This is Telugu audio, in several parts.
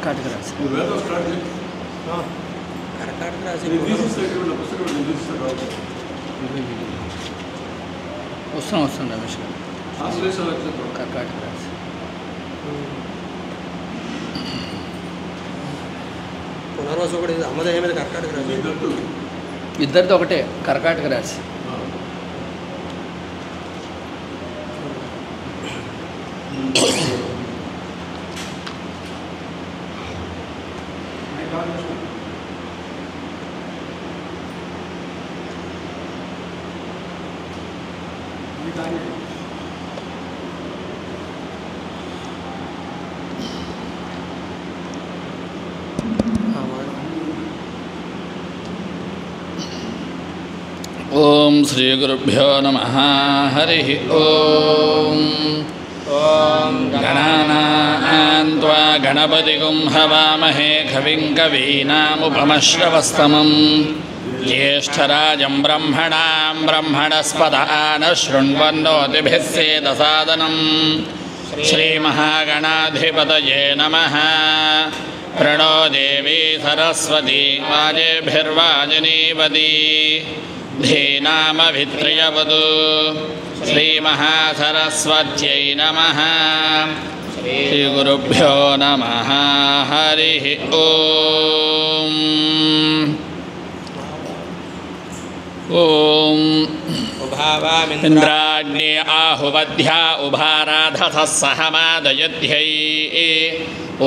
కర్కాటక రాశి. కర్కాటక రాశి వస్తాం రమేష్ గారు. కర్కాటక రాశి. పునర్వసు కూడా అమ్మదయ్య మీద కర్కాటక రాశి. ఇద్దరిది ఒకటే కర్కాటక రాశి. ఓం శ్రీ గురుభ్యో నమః. హరి ఓం. గణానాం త్వా గణపతిగుం హవామహే కవిం కవీనాముపమశ్రవస్తమం జ్యేష్ఠరాజం బ్రహ్మణాం బ్రహ్మణస్పద ఆనశృణ్వన్నోతిభిः సేదసాదనం. శ్రీమహాగణాధిపతయే నమః. ప్రణో దేవీ సరస్వతీ వాజేభిర్వాజినీవతి ధీనామభిత్రియవతు. శ్రీమహాసరస్వత్యై నమః. శ్రీగురుభ్యో నమః. హరి ఓం. ఓం ఇంద్రాగ్నే ఆహువధ్యా ఉభారాధసః సహమాదయధ్యై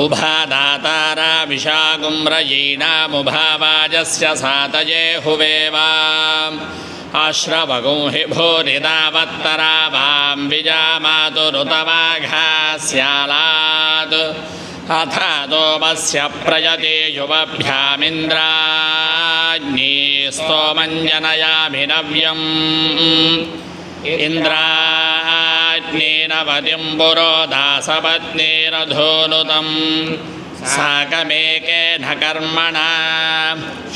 ఉభాదాతారా విశాగుమ్రయీణాముభావాజస్య సాతయే హువేవా ఆశ్రవగం హి భూరిదావత్తరావాం విజామాతురుతవాఘాస్యాలాత్ అథాదోమస్య ప్రయతే యువభ్యామింద్రాజ్ఞీ స్తోమంజనయామి నవ్యం. ఇంద్రాజ్ఞేన వతిం పురోదాసపత్నీరధోనుతం సాకమేకేన కర్మణా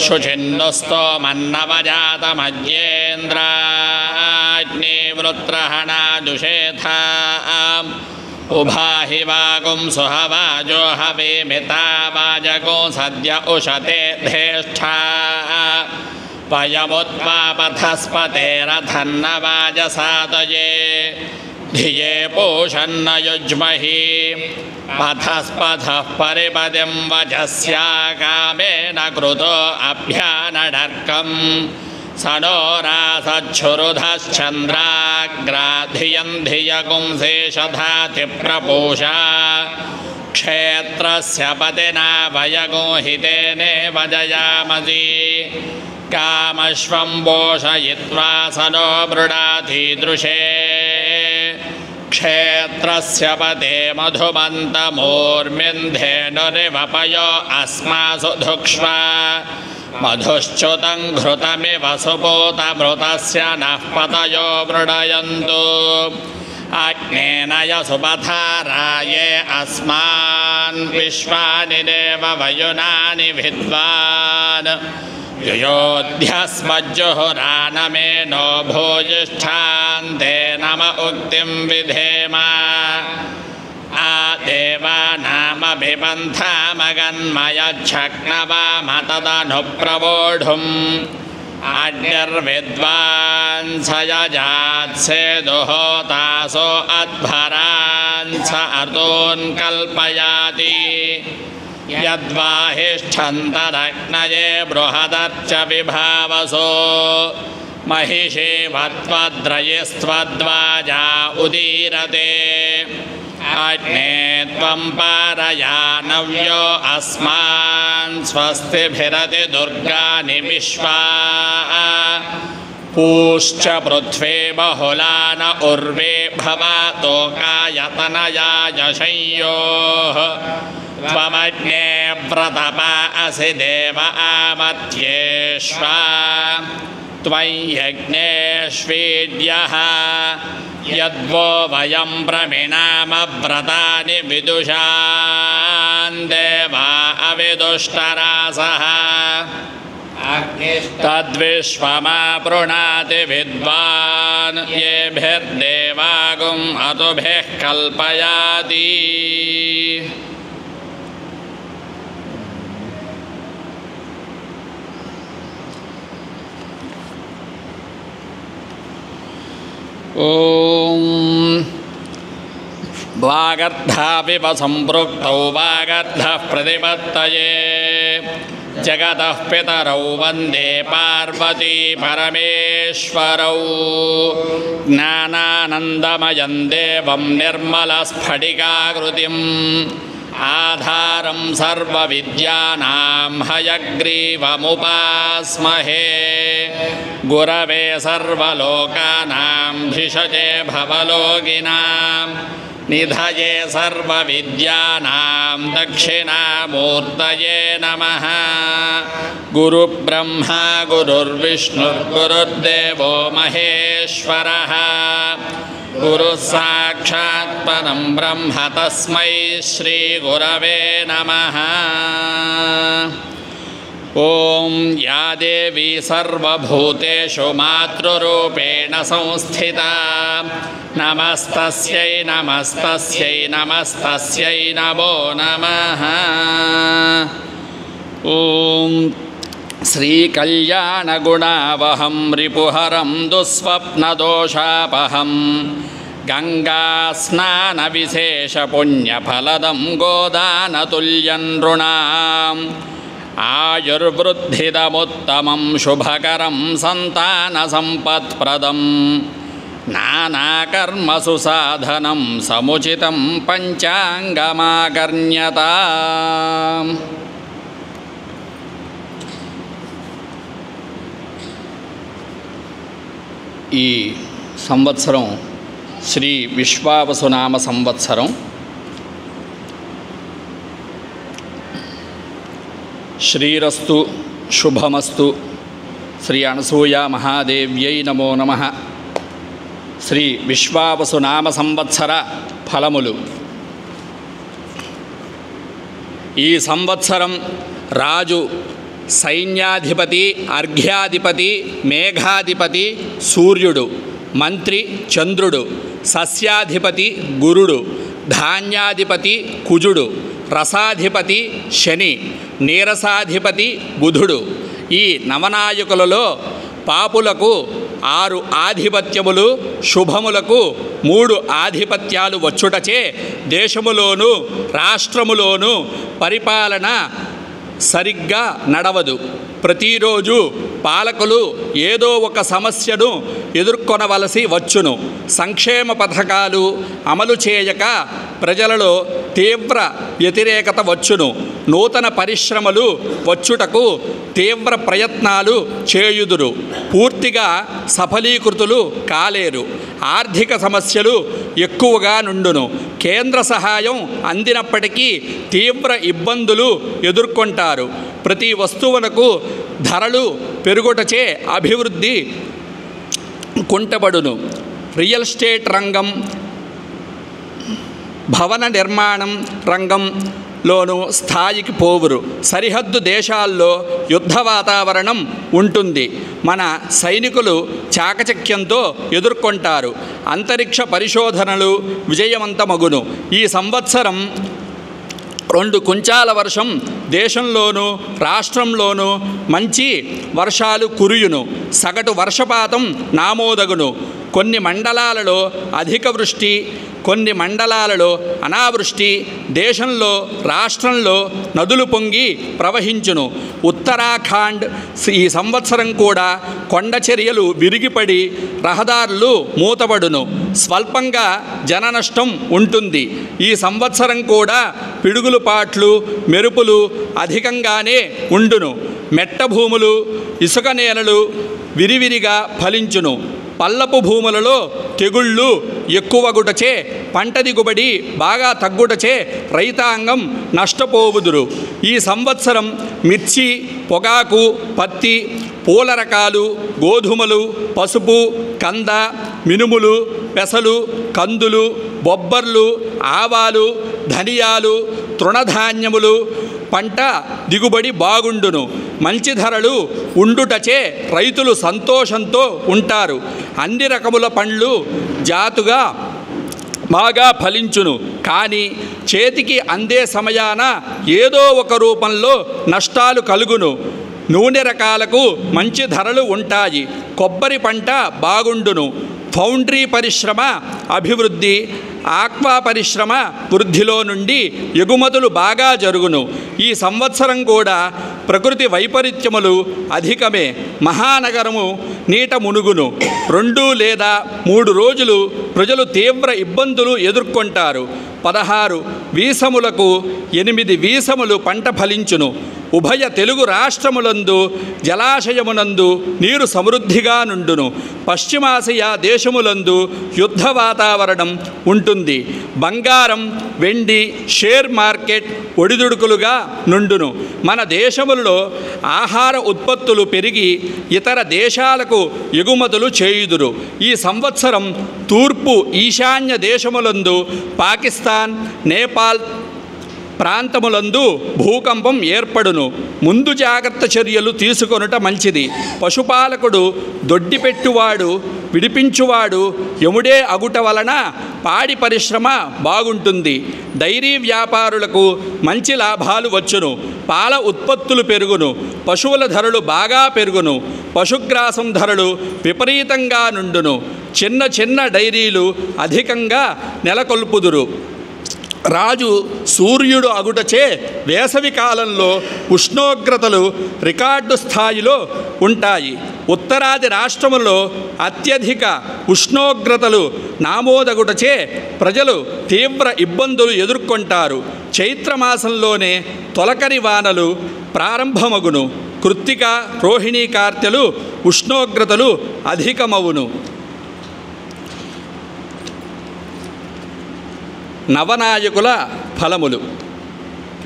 శుచిన్ను స్తోమన్నవజాతమజ్యేంద్రాజ్ఞీ వృత్రహణాదుషేథా ఉభాహి వాగుం సుహవాజో హవేమితా వాజగో సద్య ఉషతే ధేష్ఠా వయముత్వాపథస్పతేరథన్న వాజసాతయే ధియే పూషన్న యుజ్మహి పథస్పథః పరిపదిం వచస్యా కామేన కృతో అభ్యానఢర్కం సనోరాసచ్ఛురుధశ్చంద్రాగ్రాధియం ధియగుం శేషధాతి ప్రపూషా క్షేత్రస్య పతినా వయగోహితేనే వజయామసి కామశ్వం పోషయిత్వా సనో మృడాధీదృశే క్షేత్రస్య పతే మధుమంతమూర్మింధేనురివపయో అస్మాసు ధుక్ష్వా మధుశ్చ్యుతం ఘృతమివ సుపూతమృతస్య నః పతయో మృడయంతు అగ్నేనయ సుపథారాయే అస్మాన్ విశ్వాని దేవ వయునాని విద్వాన్ యుయోధ్యస్మజ్జుహురానమేనో భూయిష్ఠాంతే నమ ఉక్తిం విధేమ ఆ దేవానామభిపంథామగన్మయच्छక్నవామతదను ప్రవోఢుం అడ్యర్విద్వాంసయజాత్సేదుహోతాసో అధ్వరాంస అతోన్ కల్పయాతి యద్వాహిష్ఠంతరగ్నయే బృహదర్చ విభావసో महिषीवत्वद्रयस्त्वद्वाजा उदीरते अग्ने त्वं पारयानव्यो अस्मान् स्वस्तिभिरति दुर्गानि विश्वा पूश्च पृथ्वी बहुलान उर्वे भवतोकायतनयाय शय्योः त्वमग्ने व्रतपा असि देव आमत्येष्वा त्वं यज्ञेष्वीड्यः यद्वो वयं प्रमिणाम व्रतानि विदुषान् देवा अविदुष्टरासः तद्विश्वमापृणाति विद्वान् येभिर्देवागुम् अतुभिः कल्पयाति ఓం వాగర్ధావివ సంపృక్తౌ వాగర్ధః ప్రతిపత్తయే జగతః పితరౌ వందే పార్వతీ పరమేశ్వరౌ జ్ఞానానందమయం దేవం నిర్మలస్ఫటికాకృతిం ఆధారం సర్వవిద్యానాం హయగ్రీవముపాస్మహే గురవే సర్వలోకానాం భిషజే భవలోకినాం నిధయే సర్వవిద్యానాం దక్షిణామూర్తయే నమః గురుబ్రహ్మా గురుర్విష్ణుర్గురుర్దేవో మహేశ్వరః గురుః సాక్షాత్ పరం బ్రహ్మ తస్మై శ్రీ గురవే నమః. ఓం యా దేవీ సర్వభూతేషు మాతృరూపేణ సంస్థితా నమస్తస్యై నమస్తస్యై నమస్తస్యై నమో నమః. ఓం శ్రీకళ్యాణగుణావహం రిపుహరం దుస్వప్నదోషాపహం గంగాస్నానవిశేషపుణ్యఫలదం గోదానతుల్యం నృణాం ఆయుర్వృద్ధిదముత్తమం శుభకరం సంతానసంపత్ప్రదం నానాకర్మసు సాధనం సముచితం పంచాంగమాకర్ణ్యతాం. ఈ సంవత్సరం శ్రీ విశ్వావసునామ సంవత్సరం. శ్రీరస్తు శుభమస్తు. శ్రీ అనసూయ మహాదేవ్యై నమో నమః. శ్రీ విశ్వావసునామ సంవత్సర ఫలములు. ఈ సంవత్సరం రాజు సైన్యాధిపతి, అర్ఘ్యాధిపతి, మేఘాధిపతి సూర్యుడు, మంత్రి చంద్రుడు, సస్యాధిపతి గురుడు, ధాన్యాధిపతి కుజుడు, రసాధిపతి శని, నీరసాధిపతి బుధుడు. ఈ నవనాయకులలో పాపులకు 6 ఆధిపత్యములు, శుభములకు 3 ఆధిపత్యాలు వచ్చుటచే దేశములోను రాష్ట్రములోను పరిపాలన సరిగ్గా నడవదు. ప్రతిరోజు పాలకులు ఏదో ఒక సమస్యను ఎదుర్కొనవలసి వచ్చును. సంక్షేమ పథకాలు అమలు చేయక ప్రజలలో తీవ్ర వ్యతిరేకత వచ్చును. నూతన పరిశ్రమలు వచ్చుటకు తీవ్ర ప్రయత్నాలు చేయుదురు, పూర్తిగా సఫలీకృతులు కాలేరు. ఆర్థిక సమస్యలు ఎక్కువగా నుండును. కేంద్ర సహాయం అందినప్పటికీ తీవ్ర ఇబ్బందులు ఎదుర్కొంటారు. ప్రతి వస్తువునకు ధరలు పెరుగుటచే అభివృద్ధి కుంటబడును. రియల్ ఎస్టేట్ రంగం, భవన నిర్మాణం రంగంలోనూ స్థాయికి పోవురు. సరిహద్దు దేశాల్లో యుద్ధ వాతావరణం ఉంటుంది. మన సైనికులు చాకచక్యంతో ఎదుర్కొంటారు. అంతరిక్ష పరిశోధనలు విజయవంతమగును. ఈ సంవత్సరం 2 కుంచాల వర్షం దేశంలోనూ రాష్ట్రంలోనూ మంచి వర్షాలు కురియును. సగటు వర్షపాతం నామోదగును. కొన్ని మండలాలలో అధిక వృష్టి, కొన్ని మండలాలలో అనావృష్టి. దేశంలో రాష్ట్రంలో నదులు పొంగి ప్రవహించును. ఉత్తరాఖండ్ ఈ సంవత్సరం కూడా కొండ చర్యలు విరిగిపడి రహదారులు మూతబడును. స్వల్పంగా జన నష్టం ఉంటుంది. ఈ సంవత్సరం కూడా పిడుగులుపాట్లు, మెరుపులు అధికంగానే ఉండును. మెట్ట భూములు, ఇసుక నేలలు విరివిరిగా ఫలించును. పల్లపు భూములలో తెగుళ్ళు ఎక్కువగుటచే పంట దిగుబడి బాగా తగ్గుటచే రైతాంగం నష్టపోవుదురు. ఈ సంవత్సరం మిర్చి, పొగాకు, పత్తి, పూల రకాలు, గోధుమలు, పసుపు, కంద, మినుములు, పెసలు, కందులు, బొబ్బర్లు, ఆవాలు, ధనియాలు, తృణధాన్యములు పంట దిగుబడి బాగుండును. మంచి ధరలు ఉండుటచే రైతులు సంతోషంతో ఉంటారు. అన్ని రకముల పండ్లు జాతుగా బాగా ఫలించును. కానీ చేతికి అందే సమయాన ఏదో ఒక రూపంలో నష్టాలు కలుగును. నూనె రకాలకు మంచి ధరలు ఉంటాయి. కొబ్బరి పంట బాగుండును. ఫౌండరీ పరిశ్రమ అభివృద్ధి, ఆక్వా పరిశ్రమ వృద్ధిలో నుండి ఎగుమతులు బాగా జరుగును. ఈ సంవత్సరం కూడా ప్రకృతి వైపరీత్యములు అధికమే. మహానగరము నీట మునుగును. 2 లేదా 3 రోజులు ప్రజలు తీవ్ర ఇబ్బందులు ఎదుర్కొంటారు. 16 వీసములకు 8 వీసములు పంట ఫలించును. ఉభయ తెలుగు రాష్ట్రములందు జలాశయమునందు నీరు సమృద్ధిగా నుండును. పశ్చిమాసియా దేశములందు యుద్ధ వాతావరణం ఉంటుంది. బంగారం, వెండి, షేర్ మార్కెట్ ఒడిదుడుకులుగా నుండును. మన దేశములలో ఆహార ఉత్పత్తులు పెరిగి ఇతర దేశాలకు ఎగుమతులు చేయుదురు. ఈ సంవత్సరం తూర్పు ఈశాన్య దేశములందు పాకిస్తాన్, నేపాల్ ప్రాంతములందు భూకంపం ఏర్పడును. ముందు జాగ్రత్త చర్యలు తీసుకొనుట మంచిది. పశుపాలకుడు దొడ్డిపెట్టువాడు విడిపించువాడు యముడే అగుట వలన పాడి పరిశ్రమ బాగుంటుంది. డైరీ వ్యాపారులకు మంచి లాభాలు వచ్చును. పాల ఉత్పత్తులు పెరుగును. పశువుల ధరలు బాగా పెరుగును. పశుగ్రాసం ధరలు విపరీతంగా నుండును. చిన్న చిన్న డైరీలు అధికంగా నెలకొల్పుదురు. రాజు సూర్యుడు అగుటచే వేసవి కాలంలో ఉష్ణోగ్రతలు రికార్డు స్థాయిలో ఉంటాయి. ఉత్తరాది రాష్ట్రములలో అత్యధిక ఉష్ణోగ్రతలు నామోదగుటచే ప్రజలు తీవ్ర ఇబ్బందులు ఎదుర్కొంటారు. చైత్రమాసంలోనే తొలకరి వానలు ప్రారంభమగును. కృత్తిక, రోహిణీ, కార్తెలు ఉష్ణోగ్రతలు అధికమవును. నవనాయకుల ఫలములు.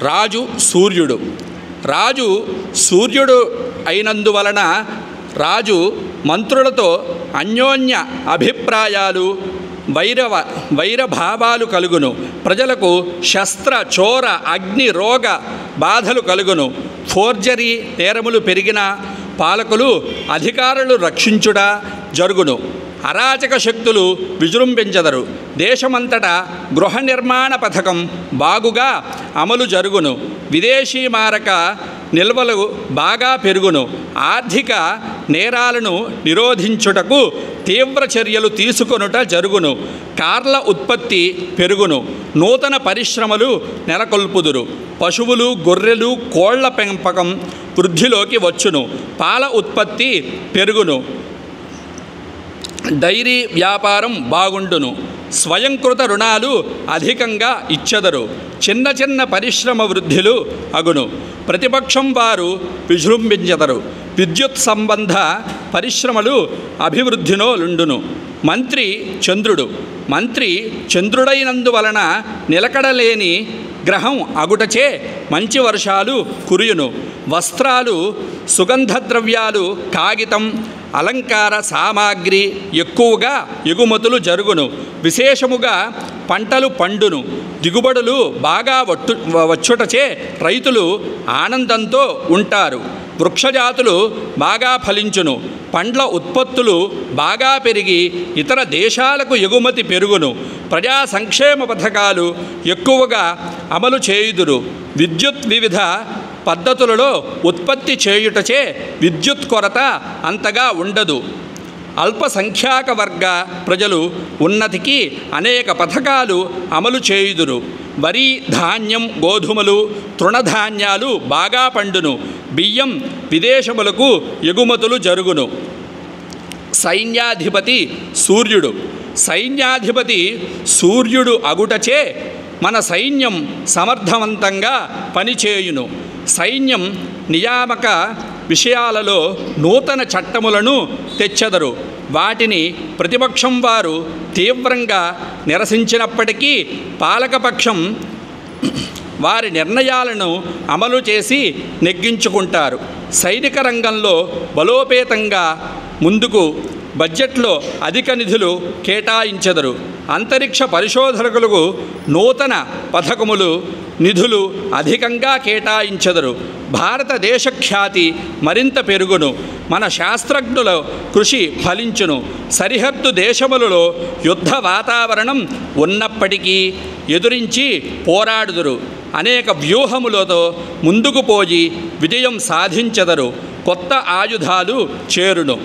రాజు సూర్యుడు. రాజు సూర్యుడు అయినందువలన రాజు మంత్రులతో అన్యోన్య అభిప్రాయాలు, వైరభావాలు కలుగును. ప్రజలకు శస్త్ర, చోర, అగ్ని, రోగ బాధలు కలుగును. ఫోర్జరీ నేరములు పెరిగిన పాలకులు అధికారులు రక్షించుట జరుగును. అరాచక శక్తులు విజృంభించెదరు. దేశమంతటా గృహ నిర్మాణ పథకం బాగుగా అమలు జరుగును. విదేశీ మారక నిల్వలు బాగా పెరుగును. ఆర్థిక నేరాలను నిరోధించుటకు తీవ్ర చర్యలు తీసుకొనుట జరుగును. కార్ల ఉత్పత్తి పెరుగును. నూతన పరిశ్రమలు నెలకొల్పుదురు. పశువులు, గొర్రెలు, కోళ్ల పెంపకం వృద్ధిలోకి వచ్చును. పాల ఉత్పత్తి పెరుగును. డైరీ వ్యాపారం బాగుండును. స్వయంకృత రుణాలు అధికంగా ఇచ్చెదరు. చిన్న చిన్న పరిశ్రమ వృద్ధిలు అగును. ప్రతిపక్షం వారు విజృంభించెదరు. విద్యుత్ సంబంధ పరిశ్రమలు అభివృద్ధిలో లుండును. మంత్రి చంద్రుడు. మంత్రి చంద్రుడైనందువలన నిలకడలేని గ్రహం అగుటచే మంచి వర్షాలు కురియును. వస్త్రాలు, సుగంధ ద్రవ్యాలు, కాగితం, అలంకార సామాగ్రి ఎక్కువగా ఎగుమతులు జరుగును. విశేషముగా పంటలు పండును. దిగుబడులు బాగా వచ్చుటచే రైతులు ఆనందంతో ఉంటారు. వృక్షజాతులు బాగా ఫలించును. పండ్ల ఉత్పత్తులు బాగా పెరిగి ఇతర దేశాలకు ఎగుమతి పెరుగును. ప్రజా సంక్షేమ పథకాలు ఎక్కువగా అమలు చేయుదురు. విద్యుత్ వివిధ పద్ధతులలో ఉత్పత్తి చేయుటచే విద్యుత్ కొరత అంతగా ఉండదు. అల్పసంఖ్యాక వర్గ ప్రజలు ఉన్నతికి అనేక పథకాలు అమలు చేయుదురు. వరి, ధాన్యం, గోధుమలు, తృణధాన్యాలు బాగా పండును. బియ్యం విదేశములకు ఎగుమతులు జరుగును. సైన్యాధిపతి సూర్యుడు. సైన్యాధిపతి సూర్యుడు అగుటచే మన సైన్యం సమర్థవంతంగా పనిచేయును. సైన్యం నియామక విషయాలలో నూతన చట్టములను తెచ్చెదరు. వాటిని ప్రతిపక్షం వారు తీవ్రంగా నిరసించినప్పటికీ పాలకపక్షం వారి నిర్ణయాలను అమలు చేసి నెగ్గించుకుంటారు. సైనిక రంగంలో బలోపేతంగా ముందుకు బడ్జెట్లో అధిక నిధులు కేటాయించెదరు. అంతరిక్ష పరిశోధకులకు నూతన పథకములు, నిధులు అధికంగా కేటాయించెదరు. భారతదేశ ఖ్యాతి మరింత పెరుగును. మన శాస్త్రజ్ఞుల కృషి ఫలించును. సరిహద్దు దేశములలో యుద్ధ వాతావరణం ఉన్నప్పటికీ ఎదురించి పోరాడుదురు. అనేక వ్యూహములతో ముందుకు పోయి విజయం సాధించెదరు. కొత్త ఆయుధాలు చేరును.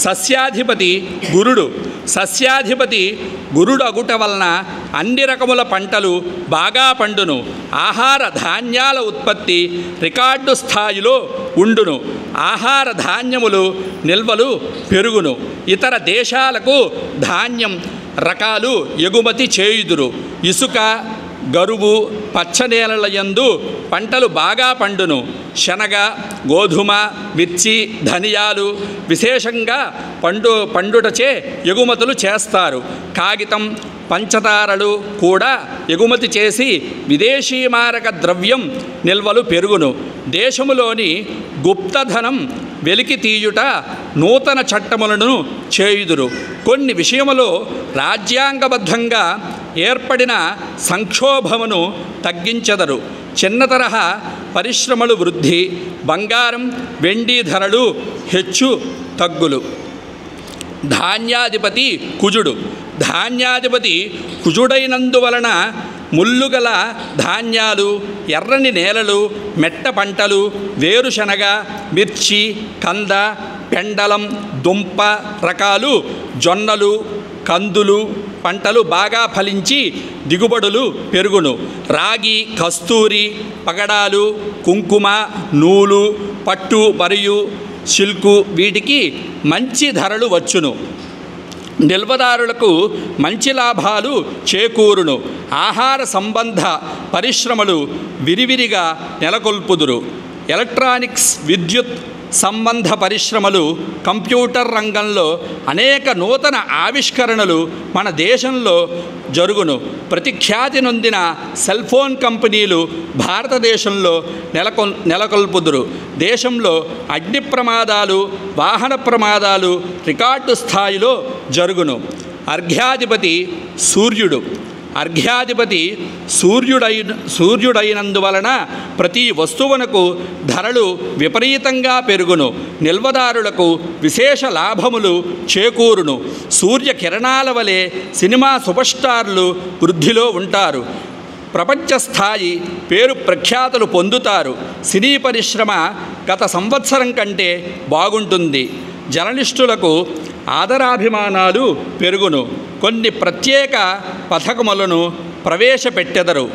సస్యాధిపతి గురుడు. సస్యాధిపతి గురుడు అగుట వలన అన్ని రకముల పంటలు బాగా పండును. ఆహార ధాన్యాల ఉత్పత్తి రికార్డు స్థాయిలో ఉండును. ఆహార ధాన్యములు నిల్వలు పెరుగును. ఇతర దేశాలకు ధాన్యం రకాలు ఎగుమతి చేయుదురు. ఇసుక, గరువు, పచ్చనేలల యందు పంటలు బాగా పండును. శనగ, గోధుమ, మిర్చి, ధనియాలు విశేషంగా పండుటచే ఎగుమతులు చేస్తారు. కాగితం, పంచదారలు కూడా ఎగుమతి చేసి విదేశీ మారక ద్రవ్యం నిల్వలు పెరుగును. దేశములోని గుప్తధనం వెలికి తీయుట నూతన చట్టములను చేయుదురు. కొన్ని విషయములో రాజ్యాంగబద్ధంగా ఏర్పడిన సంక్షోభమును తగ్గించెదరు. చిన్న తరహా పరిశ్రమలు వృద్ధి, బంగారం, వెండి ధరలు హెచ్చు తగ్గులు. ధాన్యాధిపతి కుజుడు. ధాన్యాధిపతి కుజుడైనందువలన ముల్లుగల ధాన్యాలు, ఎర్రని నేలలు, మెట్ట పంటలు, వేరుశనగ, మిర్చి, కంద, పెండలం, దుంప రకాలు, జొన్నలు, కందులు పంటలు బాగా ఫలించి దిగుబడులు పెరుగును. రాగి, కస్తూరి, పగడాలు, కుంకుమ, నూలు, పట్టు మరియు సిల్కు వీటికి మంచి ధరలు వచ్చును. నిల్వదారులకు మంచి లాభాలు చేకూరును. ఆహార సంబంధ పరిశ్రమలు విరివిరిగా నెలకొల్పుదురు. ఎలక్ట్రానిక్స్, విద్యుత్ సంబంధ పరిశ్రమలు, కంప్యూటర్ రంగంలో అనేక నూతన ఆవిష్కరణలు మన దేశంలో జరుగును. ప్రతిఖ్యాతి నొందిన సెల్ ఫోన్ కంపెనీలు భారతదేశంలో నెలకొల్పుదురు. దేశంలో అగ్ని ప్రమాదాలు, వాహన ప్రమాదాలు రికార్డు స్థాయిలో జరుగును. అర్ఘ్యాధిపతి సూర్యుడు. అర్ఘ్యాధిపతి సూర్యుడైనందువలన ప్రతి వస్తువునకు ధరలు విపరీతంగా పెరుగును. నిల్వదారులకు విశేష లాభములు చేకూరును. సూర్యకిరణాల వలె సినిమా సూపర్ స్టార్లు వృద్ధిలో ఉంటారు. ప్రపంచ స్థాయి పేరు ప్రఖ్యాతులు పొందుతారు. సినీ పరిశ్రమ గత సంవత్సరం కంటే బాగుంటుంది. జర్నలిస్టులకు ఆదరాభిమానాలు పెరుగును. కొన్ని ప్రత్యేక పథకములను ప్రవేశపెట్టెదరు.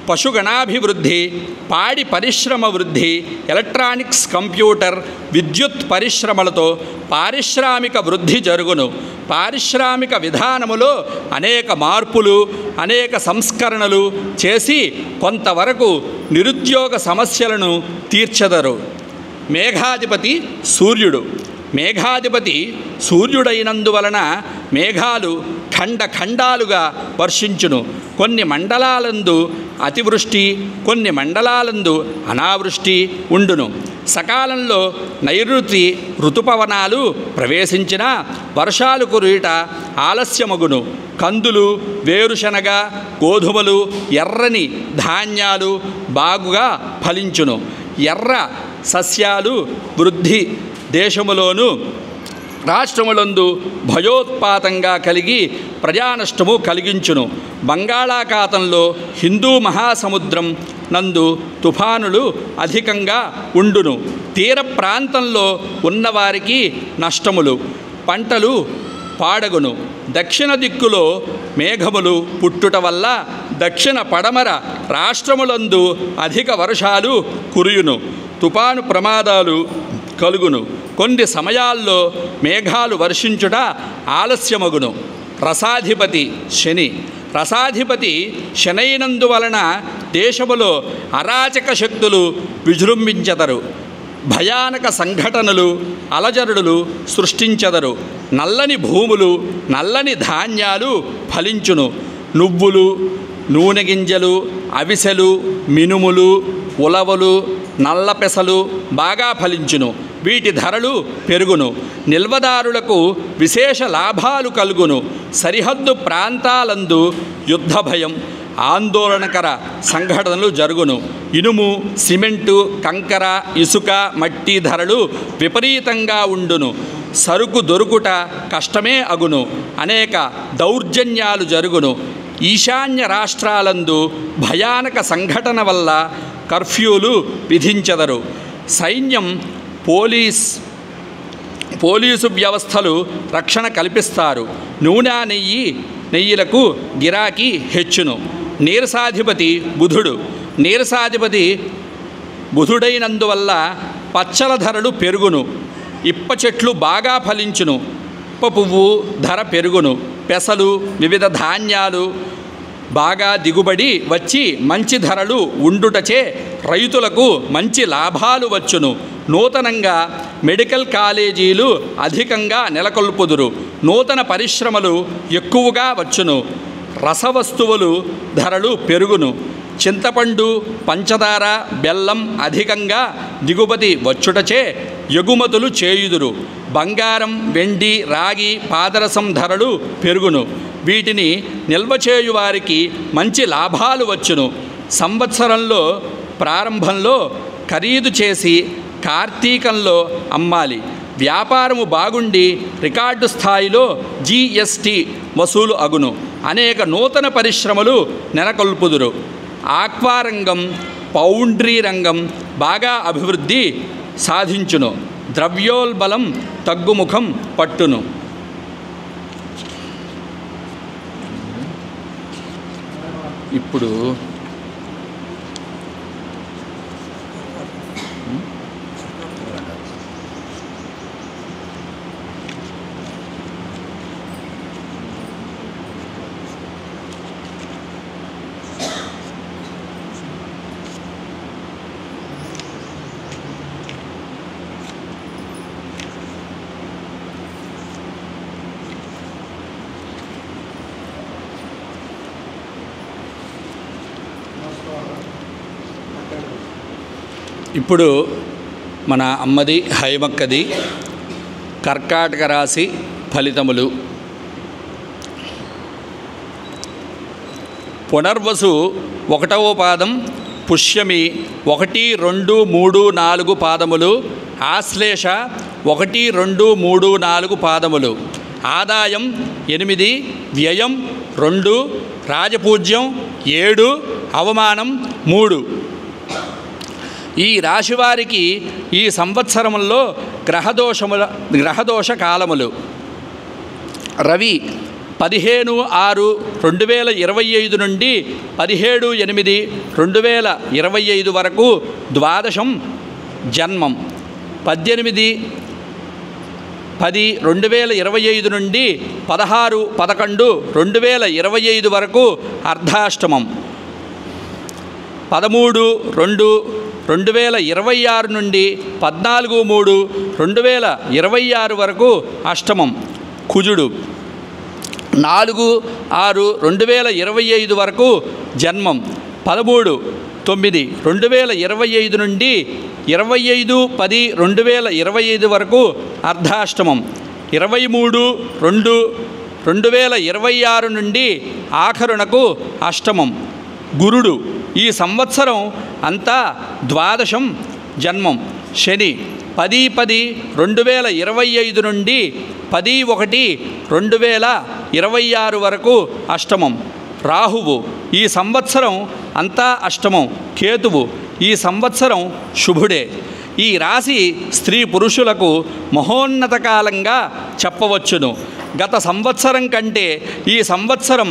పశుగణాభివృద్ధి, పాడి పరిశ్రమ వృద్ధి, ఎలక్ట్రానిక్స్, కంప్యూటర్, విద్యుత్ పరిశ్రమలతో పారిశ్రామిక వృద్ధి జరుగును. పారిశ్రామిక విధానములో అనేక మార్పులు, అనేక సంస్కరణలు చేసి కొంతవరకు నిరుద్యోగ సమస్యలను తీర్చెదరు. మేఘాధిపతి సూర్యుడు. మేఘాధిపతి సూర్యుడైనందువలన మేఘాలు ఖండాలుగా వర్షించును. కొన్ని మండలాలందు అతివృష్టి, కొన్ని మండలాలందు అనావృష్టి ఉండును. సకాలంలో నైరుతి ఋతుపవనాలు ప్రవేశించిన వర్షాలు కురుట ఆలస్యమగును. కందులు, వేరుశనగ, గోధుమలు, ఎర్రని ధాన్యాలు బాగుగా ఫలించును. ఎర్ర సస్యాలు వృద్ధి దేశములోను రాష్ట్రములందు భయోత్పాతంగా కలిగి ప్రజానష్టము కలిగించును. బంగాళాఖాతంలో హిందూ మహాసముద్రం నందు తుఫానులు అధికంగా ఉండును. తీర ప్రాంతంలో ఉన్నవారికి నష్టములు. పంటలు పాడగును. దక్షిణ దిక్కులో మేఘములు పుట్టుట వల్ల దక్షిణ పడమర రాష్ట్రములందు అధిక వర్షాలు కురియును. తుఫాను ప్రమాదాలు కలుగును. కొన్ని సమయాల్లో మేఘాలు వర్షించుట ఆలస్యమగును. రసాధిపతి శని. రసాధిపతి శనైనందువలన దేశములో అరాచక శక్తులు విజృంభించెదరు. భయానక సంఘటనలు, అలజడులు సృష్టించెదరు. నల్లని భూములు, నల్లని ధాన్యాలు ఫలించును. నువ్వులు, నూనె గింజలు, అవిసెలు, మినుములు, ఉలవలు, నల్ల పెసలు బాగా ఫలించును. వీటి ధరలు పెరుగును. నిల్వదారులకు విశేష లాభాలు కలుగును. సరిహద్దు ప్రాంతాలందు యుద్ధ భయం, ఆందోళనకర సంఘటనలు జరుగును. ఇనుము, సిమెంటు, కంకర, ఇసుక, మట్టి ధరలు విపరీతంగా ఉండును. సరుకు దొరుకుట కష్టమే అగును. అనేక దౌర్జన్యాలు జరుగును. ఈశాన్య రాష్ట్రాలందు భయానక సంఘటన వల్ల కర్ఫ్యూలు విధించెదరు. సైన్యం, పోలీస్ పోలీసు వ్యవస్థలు రక్షణ కల్పిస్తారు. నూనె నెయ్యిలకు గిరాకీ హెచ్చును. నీరసాధిపతి బుధుడు. నీరసాధిపతి బుధుడైనందువల్ల పచ్చల ధరలు పెరుగును. ఇప్ప చెట్లు బాగా ఫలించును. ఇప్ప పువ్వు ధర పెరుగును. పెసలు వివిధ ధాన్యాలు బాగా దిగుబడి వచ్చి మంచి ధరలు ఉండుటచే రైతులకు మంచి లాభాలు వచ్చును. నూతనంగా మెడికల్ కాలేజీలు అధికంగా నెలకొల్పుదురు. నూతన పరిశ్రమలు ఎక్కువగా వచ్చును. రసవస్తువులు ధరలు పెరుగును. చింతపండు, పంచదార, బెల్లం అధికంగా దిగుబడి వచ్చుటచే ఎగుమతులు చేయుదురు. బంగారం, వెండి, రాగి, పాదరసం ధరలు పెరుగును. వీటిని నిల్వ చేయువారికి మంచి లాభాలు వచ్చును. సంవత్సరంలో ప్రారంభంలో ఖరీదు చేసి కార్తీకంలో అమ్మాలి. వ్యాపారము బాగుండి రికార్డు స్థాయిలో జీఎస్టీ వసూలు అగును. అనేక నూతన పరిశ్రమలు నెలకొల్పుదురు. ఆక్వా రంగం, పౌండ్రీ రంగం బాగా అభివృద్ధి సాధించును. ద్రవ్యోల్బలం తగ్గుముఖం పట్టును. ఇప్పుడు ఇప్పుడు మన అమ్మది హైమక్కది కర్కాటక రాశి ఫలితములు. పునర్వసు 1వ పాదం, పుష్యమి 1, 2, 3, 4 పాదములు, ఆశ్లేష 1, 2, 3, 4 పాదములు. ఆదాయం 8, వ్యయం 2, రాజపూజ్యం 7, అవమానం 3. ఈ రాశివారికి ఈ సంవత్సరంలో గ్రహదోష కాలములు. రవి 15/6/2025 నుండి 17/8/2025 వరకు ద్వాదశం జన్మం. 18/10/2025 నుండి 16/11/2025 వరకు అర్ధాష్టమం. 13/2/2026 నుండి 14/3/2026 వరకు అష్టమం కుజుడు. 4/6/2025 వరకు జన్మం. 13/9/2025 నుండి 25/10/2025 వరకు అర్ధాష్టమం. 23/2/2026 నుండి ఆఖరునకు అష్టమం. గురుడు ఈ సంవత్సరం అంతా ద్వాదశం జన్మం. శని 10/10/2025 నుండి 10/1/2026 వరకు అష్టమం. రాహువు ఈ సంవత్సరం అంతా అష్టమం. కేతువు ఈ సంవత్సరం శుభుడే. ఈ రాశి స్త్రీ పురుషులకు మహోన్నత కాలంగా చెప్పవచ్చును. గత సంవత్సరం కంటే ఈ సంవత్సరం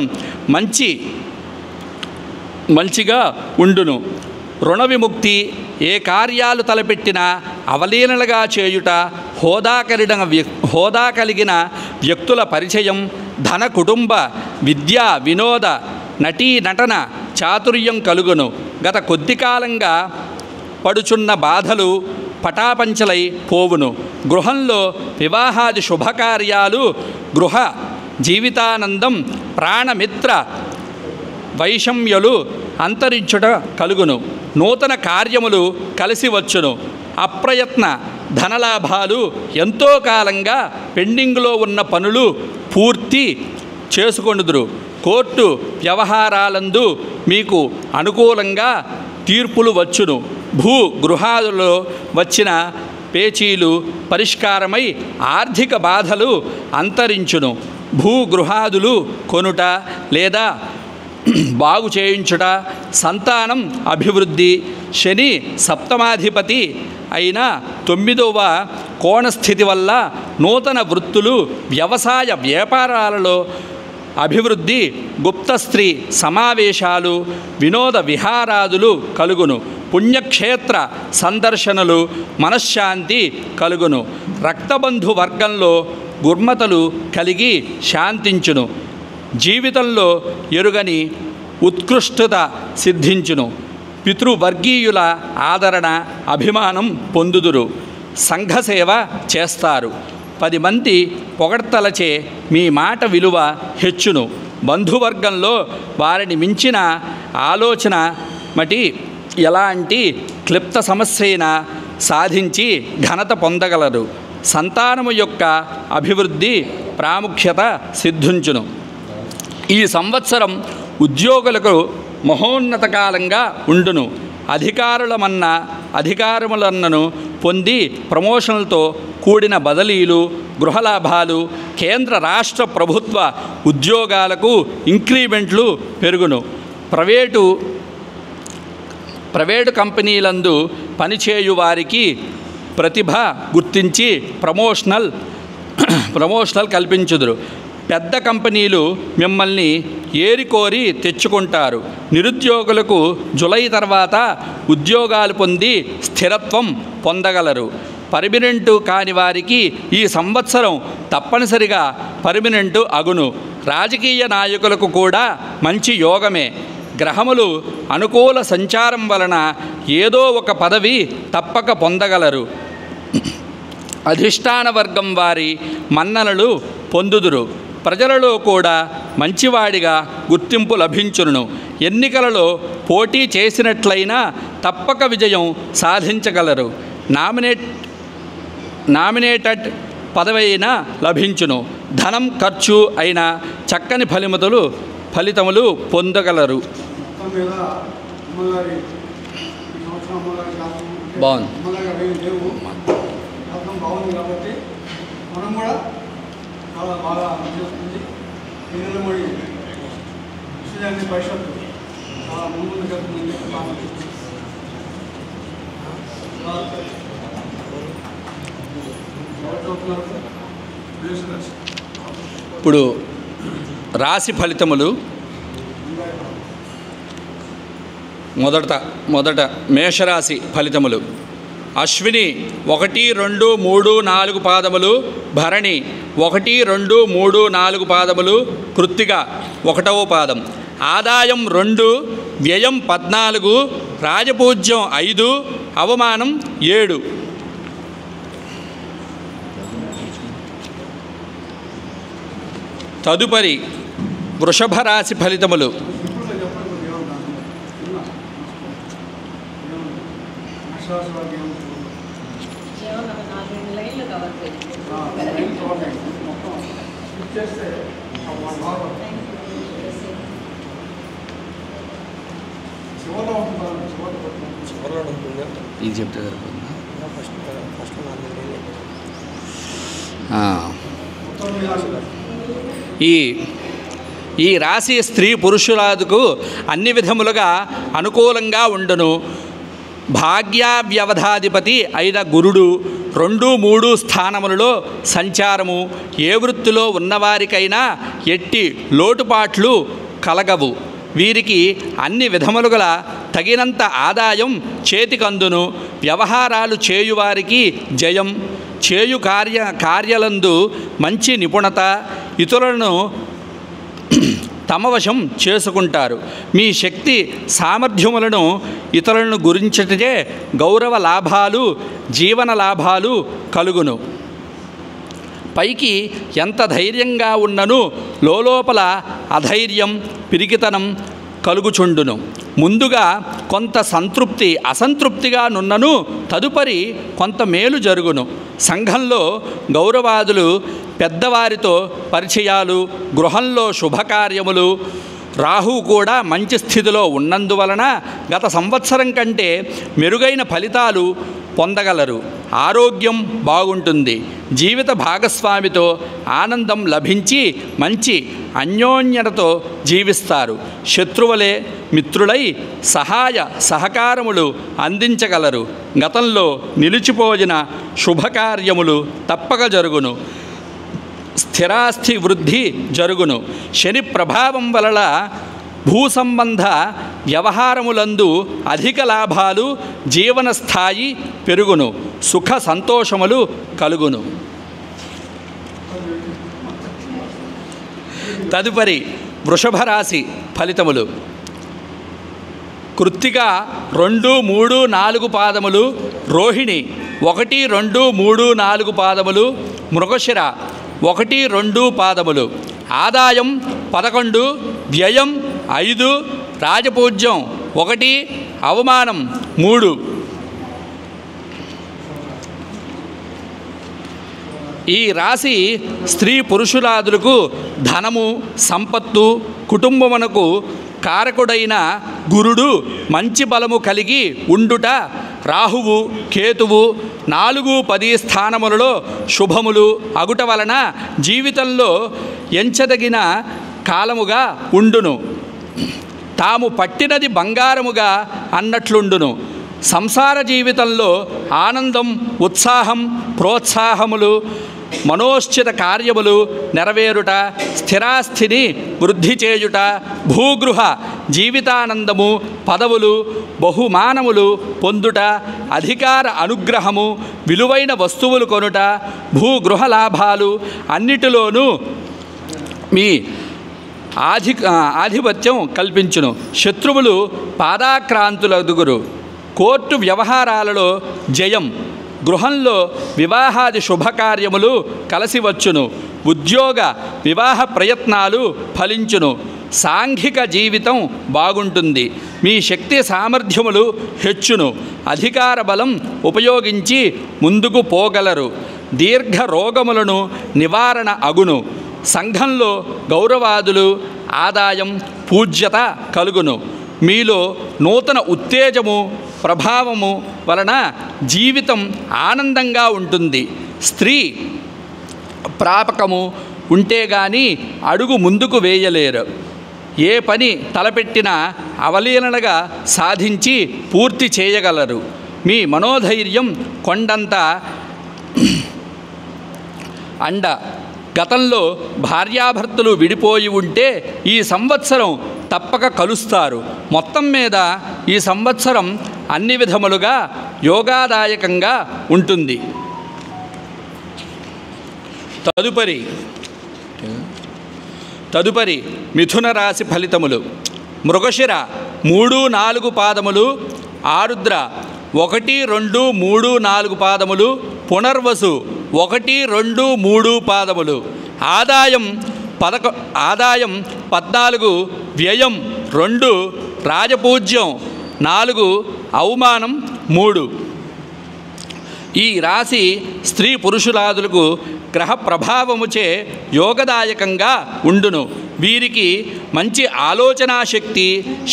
మంచిగా ఉండును. రుణ విముక్తి, ఏ కార్యాలు తలపెట్టినా అవలీలనగా చేయుట, హోదా కలిగిన వ్యక్తుల పరిచయం, ధన, కుటుంబ, విద్యా, వినోద, నటీ నటన చాతుర్యం కలుగును. గత కొద్ది కాలంగా పడుచున్న బాధలు పటాపంచలై పోవును. గృహంలో వివాహాది శుభకార్యాలు, గృహ జీవితానందం, ప్రాణమిత్ర వైషమ్యులు అంతరించుట కలుగును. నూతన కార్యములు కలిసి వచ్చును. అప్రయత్న ధనలాభాలు, ఎంతో కాలంగా పెండింగ్లో ఉన్న పనులు పూర్తి చేసుకొనుదురు. కోర్టు వ్యవహారాలందు మీకు అనుకూలంగా తీర్పులు వచ్చును. భూ గృహాలలో వచ్చిన పేచీలు పరిష్కారమై ఆర్థిక బాధలు అంతరించును. భూగృహాదులు కొనుట లేదా బాగు చేయించుట, సంతానం అభివృద్ధి, శని సప్తమాధిపతి అయిన 9వ కోణస్థితి వల్ల నూతన వృత్తులు, వ్యవసాయ వ్యాపారాలలో అభివృద్ధి, గుప్త స్త్రీ సమావేశాలు, వినోద విహారాదులు కలుగును. పుణ్యక్షేత్ర సందర్శనలు, మనశ్శాంతి కలుగును. రక్తబంధు వర్గంలో గుర్మతలు కలిగి శాంతించును. జీవితంలో ఎరుగని ఉత్కృష్టత సిద్ధించును. పితృవర్గీయుల ఆదరణ, అభిమానం పొందుదురు. సంఘసేవ చేస్తారు. 10 మంది పొగడ్తలచే మీ మాట విలువ హెచ్చును. బంధువర్గంలో వారిని మించిన ఆలోచన మటి ఎలాంటి క్లిప్త సమస్య అయినా సాధించి ఘనత పొందగలరు. సంతానము యొక్క అభివృద్ధి ప్రాముఖ్యత సిద్ధించును. ఈ సంవత్సరం ఉద్యోగులకు మహోన్నత కాలంగా ఉండును. అధికారములన్నను పొంది ప్రమోషన్లతో కూడిన బదిలీలు, గృహలాభాలు, కేంద్ర రాష్ట్ర ప్రభుత్వ ఉద్యోగాలకు ఇంక్రిమెంట్లు పెరుగును. ప్రైవేటు కంపెనీలందు పనిచేయు వారికి ప్రతిభ గుర్తించి ప్రమోషనల్ కల్పించుదురు. పెద్ద కంపెనీలు మిమ్మల్ని ఏరికోరి తెచ్చుకుంటారు. నిరుద్యోగులకు జూలై తర్వాత ఉద్యోగాలు పొంది స్థిరత్వం పొందగలరు. పర్మినెంటు కాని వారికి ఈ సంవత్సరం తప్పనిసరిగా పర్మినెంటు అగును. రాజకీయ నాయకులకు కూడా మంచి యోగమే. గ్రహములు అనుకూల సంచారం వలన ఏదో ఒక పదవి తప్పక పొందగలరు. అధిష్టాన వర్గం వారి మన్ననలు పొందుదురు. ప్రజలలో కూడా మంచివాడిగా గుర్తింపు లభించును. ఎన్నికలలో పోటీ చేసినట్లయినా తప్పక విజయం సాధించగలరు. నామినేటెడ్ పదవైనా లభించును. ధనం ఖర్చు అయిన చక్కని ఫలితములు పొందగలరు. బాగుంది. బాగుంది కాబట్టి మనం కూడా చాలా బాగా చేసుకుంది. నిన్నమడి విషయాన్ని పరిషత్తు చాలా ముందు జరుగుతుంది. ఇప్పుడు రాశి ఫలితములు మొదట మేషరాశి ఫలితములు. అశ్విని 1, 2, 3, 4 పాదములు, భరణి 1, 2, 3, 4 పాదములు, కృత్తిక 1వ పాదం. ఆదాయం 2, వ్యయం 14, రాజపూజ్యం 5, అవమానం 7. తదుపరి వృషభ రాశి ఫలితములు. ఇది చెప్తే ఈ రాశి స్త్రీ పురుషులకు అన్ని విధములుగా అనుకూలంగా ఉండును. భాగ్యావ్యవధాధిపతి అయిన గురుడు 2, 3 స్థానములలో సంచారము ఏ వృత్తిలో ఉన్నవారికైనా ఎట్టి లోటుపాట్లు కలగవు. వీరికి అన్ని విధములుగా తగినంత ఆదాయం చేతికందును. వ్యవహారాలు చేయువారికి జయం. చేయు కార్యాలందు మంచి నిపుణత, ఇతరులను తమ వశం చేసుకుంటారు. మీ శక్తి సామర్థ్యములను ఇతరులను గురించటే గౌరవ లాభాలు, జీవన లాభాలు కలుగును. పైకి ఎంత ధైర్యంగా ఉన్నను లోపల అధైర్యం, పిరికితనం కలుగుచుండును. ముందుగా కొంత అసంతృప్తిగా నున్నను తదుపరి కొంత మేలు జరుగును. సంఘంలో గౌరవాదులు, పెద్దవారితో పరిచయాలు, గృహంలో శుభకార్యములు. రాహువు కూడా మంచి స్థితిలో ఉన్నందువలన గత సంవత్సరం కంటే మెరుగైన ఫలితాలు పొందగలరు. ఆరోగ్యం బాగుంటుంది. జీవిత భాగస్వామితో ఆనందం లభించి మంచి అన్యోన్యతతో జీవిస్తారు. శత్రువులే మిత్రులై సహాయ సహకారములు అందించగలరు. గతంలో నిలిచిపోయిన శుభకార్యములు తప్పక జరుగును. స్థిరాస్తి వృద్ధి జరుగును. శని ప్రభావం వలన భూ సంబంధ వ్యవహారములందు అధిక లాభాలు, జీవన స్థాయి పెరుగును. సుఖ సంతోషములు కలుగును. తదుపరి వృషభ రాశి ఫలితములు. కృత్తిక 2, 3, 4 పాదములు, రోహిణి 1, 2, 3, 4 పాదములు, మృగశిర 1, 2 పాదములు. ఆదాయం 11, వ్యయం 5, రాజపూజ్యం 1, అవమానం 3. ఈ రాశి స్త్రీ పురుషులాదులకు ధనము, సంపత్తు, కుటుంబమునకు కారకుడైన గురుడు మంచి బలము కలిగి ఉండుట, రాహువు కేతువు 4, 10 స్థానములలో శుభములు అగుట వలన జీవితంలో ఎంచదగిన కాలముగా ఉండును. తాము పట్టినది బంగారముగా అన్నట్లుండును. సంసార జీవితంలో ఆనందం, ఉత్సాహం, ప్రోత్సాహములు, మనోశ్చిత కార్యములు నెరవేరుట, స్థిరాస్థిని వృద్ధి చేయుట, భూగృహ జీవితానందము, పదవులు, బహుమానములు పొందుట, అధికార అనుగ్రహము, విలువైన వస్తువులు కొనుట, భూగృహ లాభాలు అన్నిటిలోనూ మీ ఆధిపత్యం కల్పించును. శత్రువులు పాదాక్రాంతులదుగురు. కోర్టు వ్యవహారాలలో జయం. గృహంలో వివాహాది శుభకార్యములు కలిసి వచ్చును. ఉద్యోగ వివాహ ప్రయత్నాలు ఫలించును. సాంఘిక జీవితం బాగుంటుంది. మీ శక్తి సామర్థ్యములు హెచ్చును. అధికార బలం ఉపయోగించి ముందుకు పోగలరు. దీర్ఘ రోగములను నివారణ అగును. సంఘంలో గౌరవాదులు, ఆదాయం, పూజ్యత కలుగును. మీలో నూతన ఉత్తేజము, ప్రభావము వలన జీవితం ఆనందంగా ఉంటుంది. స్త్రీ ప్రాపకము ఉంటే గాని అడుగు ముందుకు వేయలేరు. ఏ పని తలపెట్టినా అవలీలనగా సాధించి పూర్తి చేయగలరు. మీ మనోధైర్యం కొండంత అండ. గతంలో భార్యాభర్తలు విడిపోయి ఉంటే ఈ సంవత్సరం తప్పక కలుస్తారు. మొత్తం మీద ఈ సంవత్సరం అన్ని విధములుగా యోగాదాయకంగా ఉంటుంది. తదుపరి మిథున రాశి ఫలితములు. మృగశిర 3, 4 పాదములు, ఆరుద్ర 1, 2, 3, 4 పాదములు, పునర్వసు 1, 2, 3 పాదములు. ఆదాయం 14, వ్యయం 2, రాజపూజ్యం 4, అవమానం 3. ఈ రాశి స్త్రీ పురుషులాదులకు గ్రహ ప్రభావముచే యోగదాయకంగా ఉండును. వీరికి మంచి ఆలోచనా శక్తి,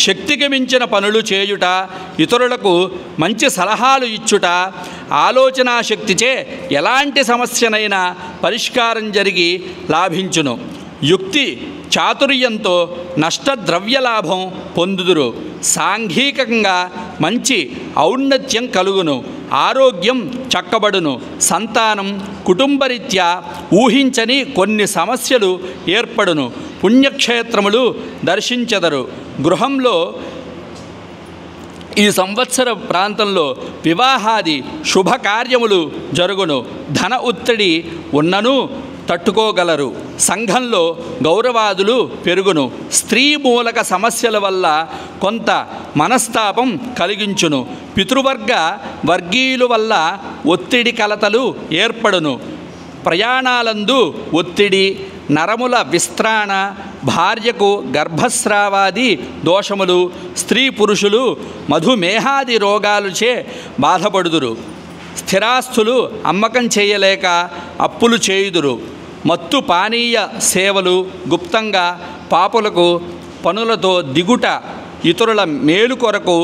శక్తికి మించిన పనులు చేయుట, ఇతరులకు మంచి సలహాలు ఇచ్చుట, ఆలోచనా శక్తిచే ఎలాంటి సమస్యనైనా పరిష్కారం జరిగి లాభించును. యుక్తి చాతుర్యంతో నష్టద్రవ్య లాభం పొందుదురు. సాంఘికంగా మంచి ఔన్నత్యం కలుగును. ఆరోగ్యం చక్కబడును. సంతానం, కుటుంబరీత్యా ఊహించని కొన్ని సమస్యలు ఏర్పడును. పుణ్యక్షేత్రములు దర్శించెదరు. గృహంలో ఈ సంవత్సర ప్రాంతంలో వివాహాది శుభకార్యములు జరుగును. ధన ఒత్తిడి ఉన్నను తట్టుకోగలరు. సంఘంలో గౌరవాదులు పెరుగును. స్త్రీ మూలక సమస్యల వల్ల కొంత మనస్తాపం కలిగించును. పితృవర్గ వర్గీయుల వల్ల ఒత్తిడి కలతలు ఏర్పడును. ప్రయాణాలందు ఒత్తిడి, నరముల విస్త్రాణ, భార్యకు గర్భస్రావాది దోషములు, స్త్రీ పురుషులు మధుమేహాది రోగాలుచే బాధపడుదురు. స్థిరాస్తులు అమ్మకం చేయలేక అప్పులు చేయుదురు. మత్తు పానీయ సేవలు, గుప్తంగా పాపులకు పనులతో దిగుట, ఇతరుల మేలు కొరకు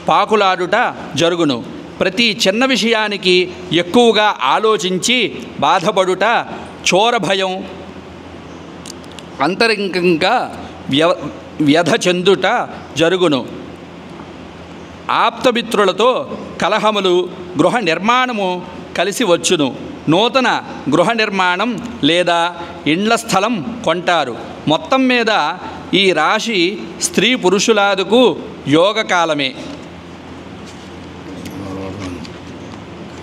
పాకులాడుట జరుగును. ప్రతి చిన్న విషయానికి ఎక్కువగా ఆలోచించి బాధపడుట, చోర భయం, అంతరంగంగా వ్యధ చెందుట జరుగును. ఆప్తమిత్రులతో కలహములు, గృహ నిర్మాణము కలిసి వచ్చును. నూతన గృహ నిర్మాణం లేదా ఇండ్ల స్థలం కొంటారు. మొత్తం మీద ఈ రాశి స్త్రీ పురుషులాదుకు యోగకాలమే.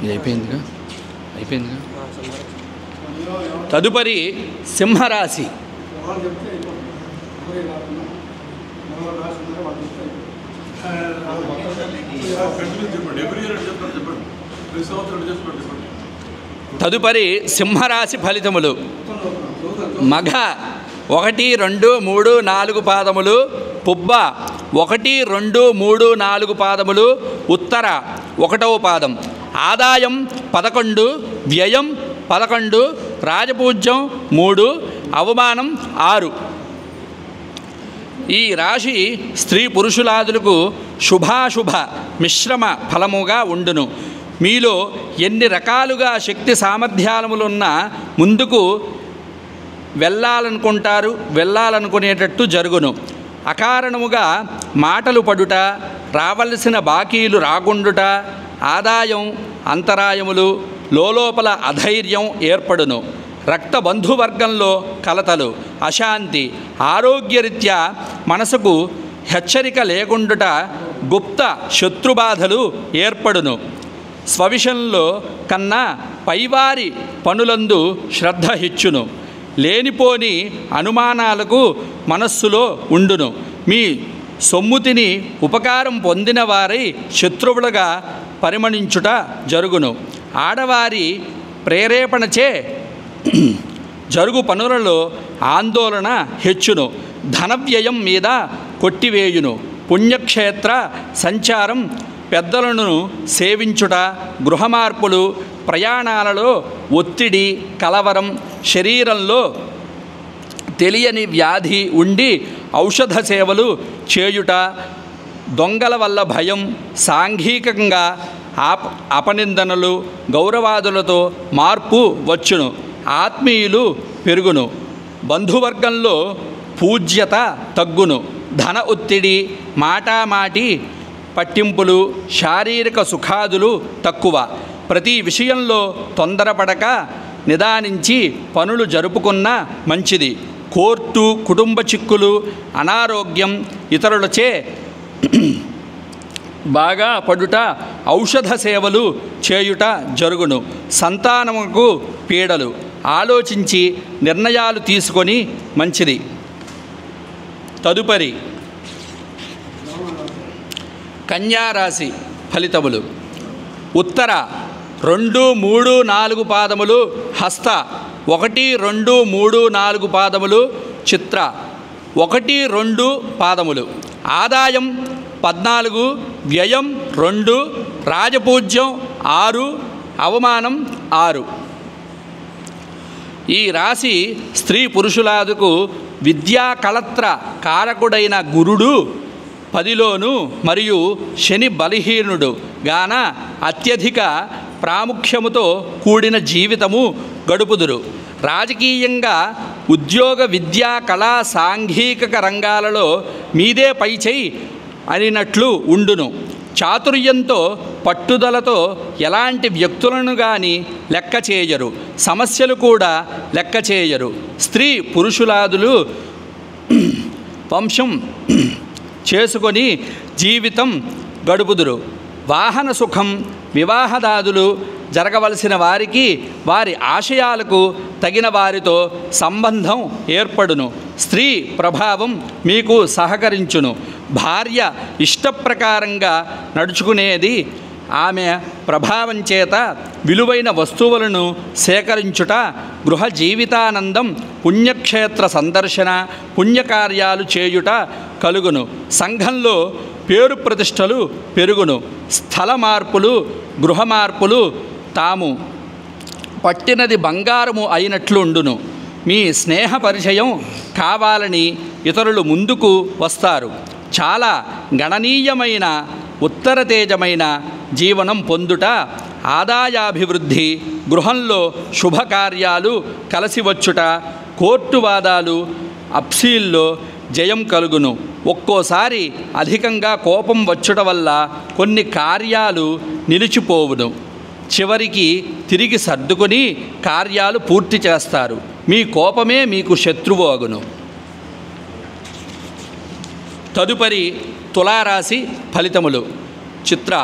అయిపోయిందిగా. తదుపరి సింహరాశి. వాళ్ళు చెప్తే అయిపోతుంది. కాకుండా మరో రాసి ఉన్నారు వాళ్ళు చెప్తే తదుపరి సింహరాశి ఫలితములు. మఘ 1, 2, 3, 4 పాదములు, పుబ్బ 1, 2, 3, 4 పాదములు, ఉత్తర 1వ పాదం. ఆదాయం 11, వ్యయం 11, రాజపూజ్యం 3, అవమానం 6. ఈ రాశి స్త్రీ పురుషులాదులకు శుభాశుభ మిశ్రమ ఫలముగా ఉండును. మీలో ఎన్ని రకాలుగా శక్తి సామర్థ్యాలములున్నా ముందుకు వెళ్ళాలనుకునేటట్టు జరుగును. అకారణముగా మాటలు పడుట, రావలసిన బాకీలు రాకుండుట, ఆదాయం అంతరాయములు, లోపల అధైర్యం ఏర్పడును. రక్త బంధువర్గంలో కలతలు, అశాంతి, ఆరోగ్యరీత్యా మనసుకు హెచ్చరిక లేకుండుట, గుప్త శత్రుబాధలు ఏర్పడును. స్వవిషయంలో కన్నా పైవారి పనులందు శ్రద్ధ హెచ్చును. లేనిపోని అనుమానాలకు మనస్సులో ఉండును. మీ సొమ్ముతిని ఉపకారం పొందిన వారి శత్రువులుగా పరిమణించుట జరుగును. ఆడవారి ప్రేరేపణచే జరుగు పనులలో ఆందోళన హెచ్చును. ధనవ్యయం మీద కొట్టివేయును. పుణ్యక్షేత్ర సంచారం, పెద్దలను సేవించుట, గృహమార్పులు, ప్రయాణాలలో ఒత్తిడి, కలవరం, శరీరంలో తెలియని వ్యాధి ఉండి ఔషధ సేవలు చేయుట, దొంగల వల్ల భయం, సాంఘికంగా అపనిందనలు, గౌరవాదులతో మార్పు వచ్చును. ఆత్మీయులు పెరుగును. బంధువర్గంలో పూజ్యత తగ్గును. ధన ఒత్తిడి, మాటామాటి పట్టింపులు, శారీరక సుఖాదులు తక్కువ. ప్రతి విషయంలో తొందరపడక నిదానించి పనులు జరుపుకున్న మంచిది. కోర్టు, కుటుంబ చిక్కులు, అనారోగ్యం, ఇతరులచే బాగా పడుట, ఔషధ సేవలు చేయుట జరుగును. సంతానముకు పీడలు. ఆలోచించి నిర్ణయాలు తీసుకొని మంచిది. తదుపరి కన్యారాశి ఫలితములు. ఉత్తర 2, 3, 4 పాదములు, హస్త 1, 2, 3, 4 పాదములు, చిత్ర 1, 2 పాదములు. ఆదాయం 14, వ్యయం 2, రాజపూజ్యం 6, అవమానం 6. ఈ రాశి స్త్రీ పురుషులాదుకు విద్యా కళత్ర కారకుడైన గురుడు 10లోను మరియు శని బలహీనుడు గాన అత్యధిక ప్రాముఖ్యముతో కూడిన జీవితము గడుపుదురు. రాజకీయంగా, ఉద్యోగ, విద్యా, కళా, సాంఘిక రంగాలలో మీదే పైచేయి అనినట్లు ఉండును. చాతుర్యంతో, పట్టుదలతో ఎలాంటి వ్యక్తులను కానీ లెక్క చేయరు. సమస్యలు కూడా లెక్క చేయరు. స్త్రీ పురుషులాదులు వంశం చేసుకొని జీవితం గడుపుదురు. వాహన సుఖం, వివాహదాదులు జరగవలసిన వారికి వారి ఆశయాలకు తగిన వారితో సంబంధం ఏర్పడును. స్త్రీ ప్రభావం మీకు సహకరించును. భార్య ఇష్టప్రకారంగా నడుచుకునేది. ఆమె ప్రభావం చేత విలువైన వస్తువులను సేకరించుట, గృహ జీవితానందం, పుణ్యక్షేత్ర సందర్శన, పుణ్యకార్యాలు చేయుట కలుగును. సంఘంలో పేరు ప్రతిష్టలు పెరుగును. స్థల మార్పులు, గృహ మార్పులు తాము పట్టినది బంగారము అయినట్లుండును. మీ స్నేహ పరిచయం కావాలని ఇతరులు ముందుకు వస్తారు. చాలా గణనీయమైన ఉత్తర తేజమైన జీవనం పొందుట, ఆదాయాభివృద్ధి, గృహంలో శుభకార్యాలు కలిసి వచ్చుట, కోర్టు వాదాలు, అప్సీల్లో జయం కలుగును. ఒక్కోసారి అధికంగా కోపం వచ్చుట వల్ల కొన్ని కార్యాలు నిలిచిపోవును. చివరికి తిరిగి సర్దుకొని కార్యాలు పూర్తి చేస్తారు. మీ కోపమే మీకు శత్రువు అగును. తదుపరి తులారాశి ఫలితములు. చిత్ర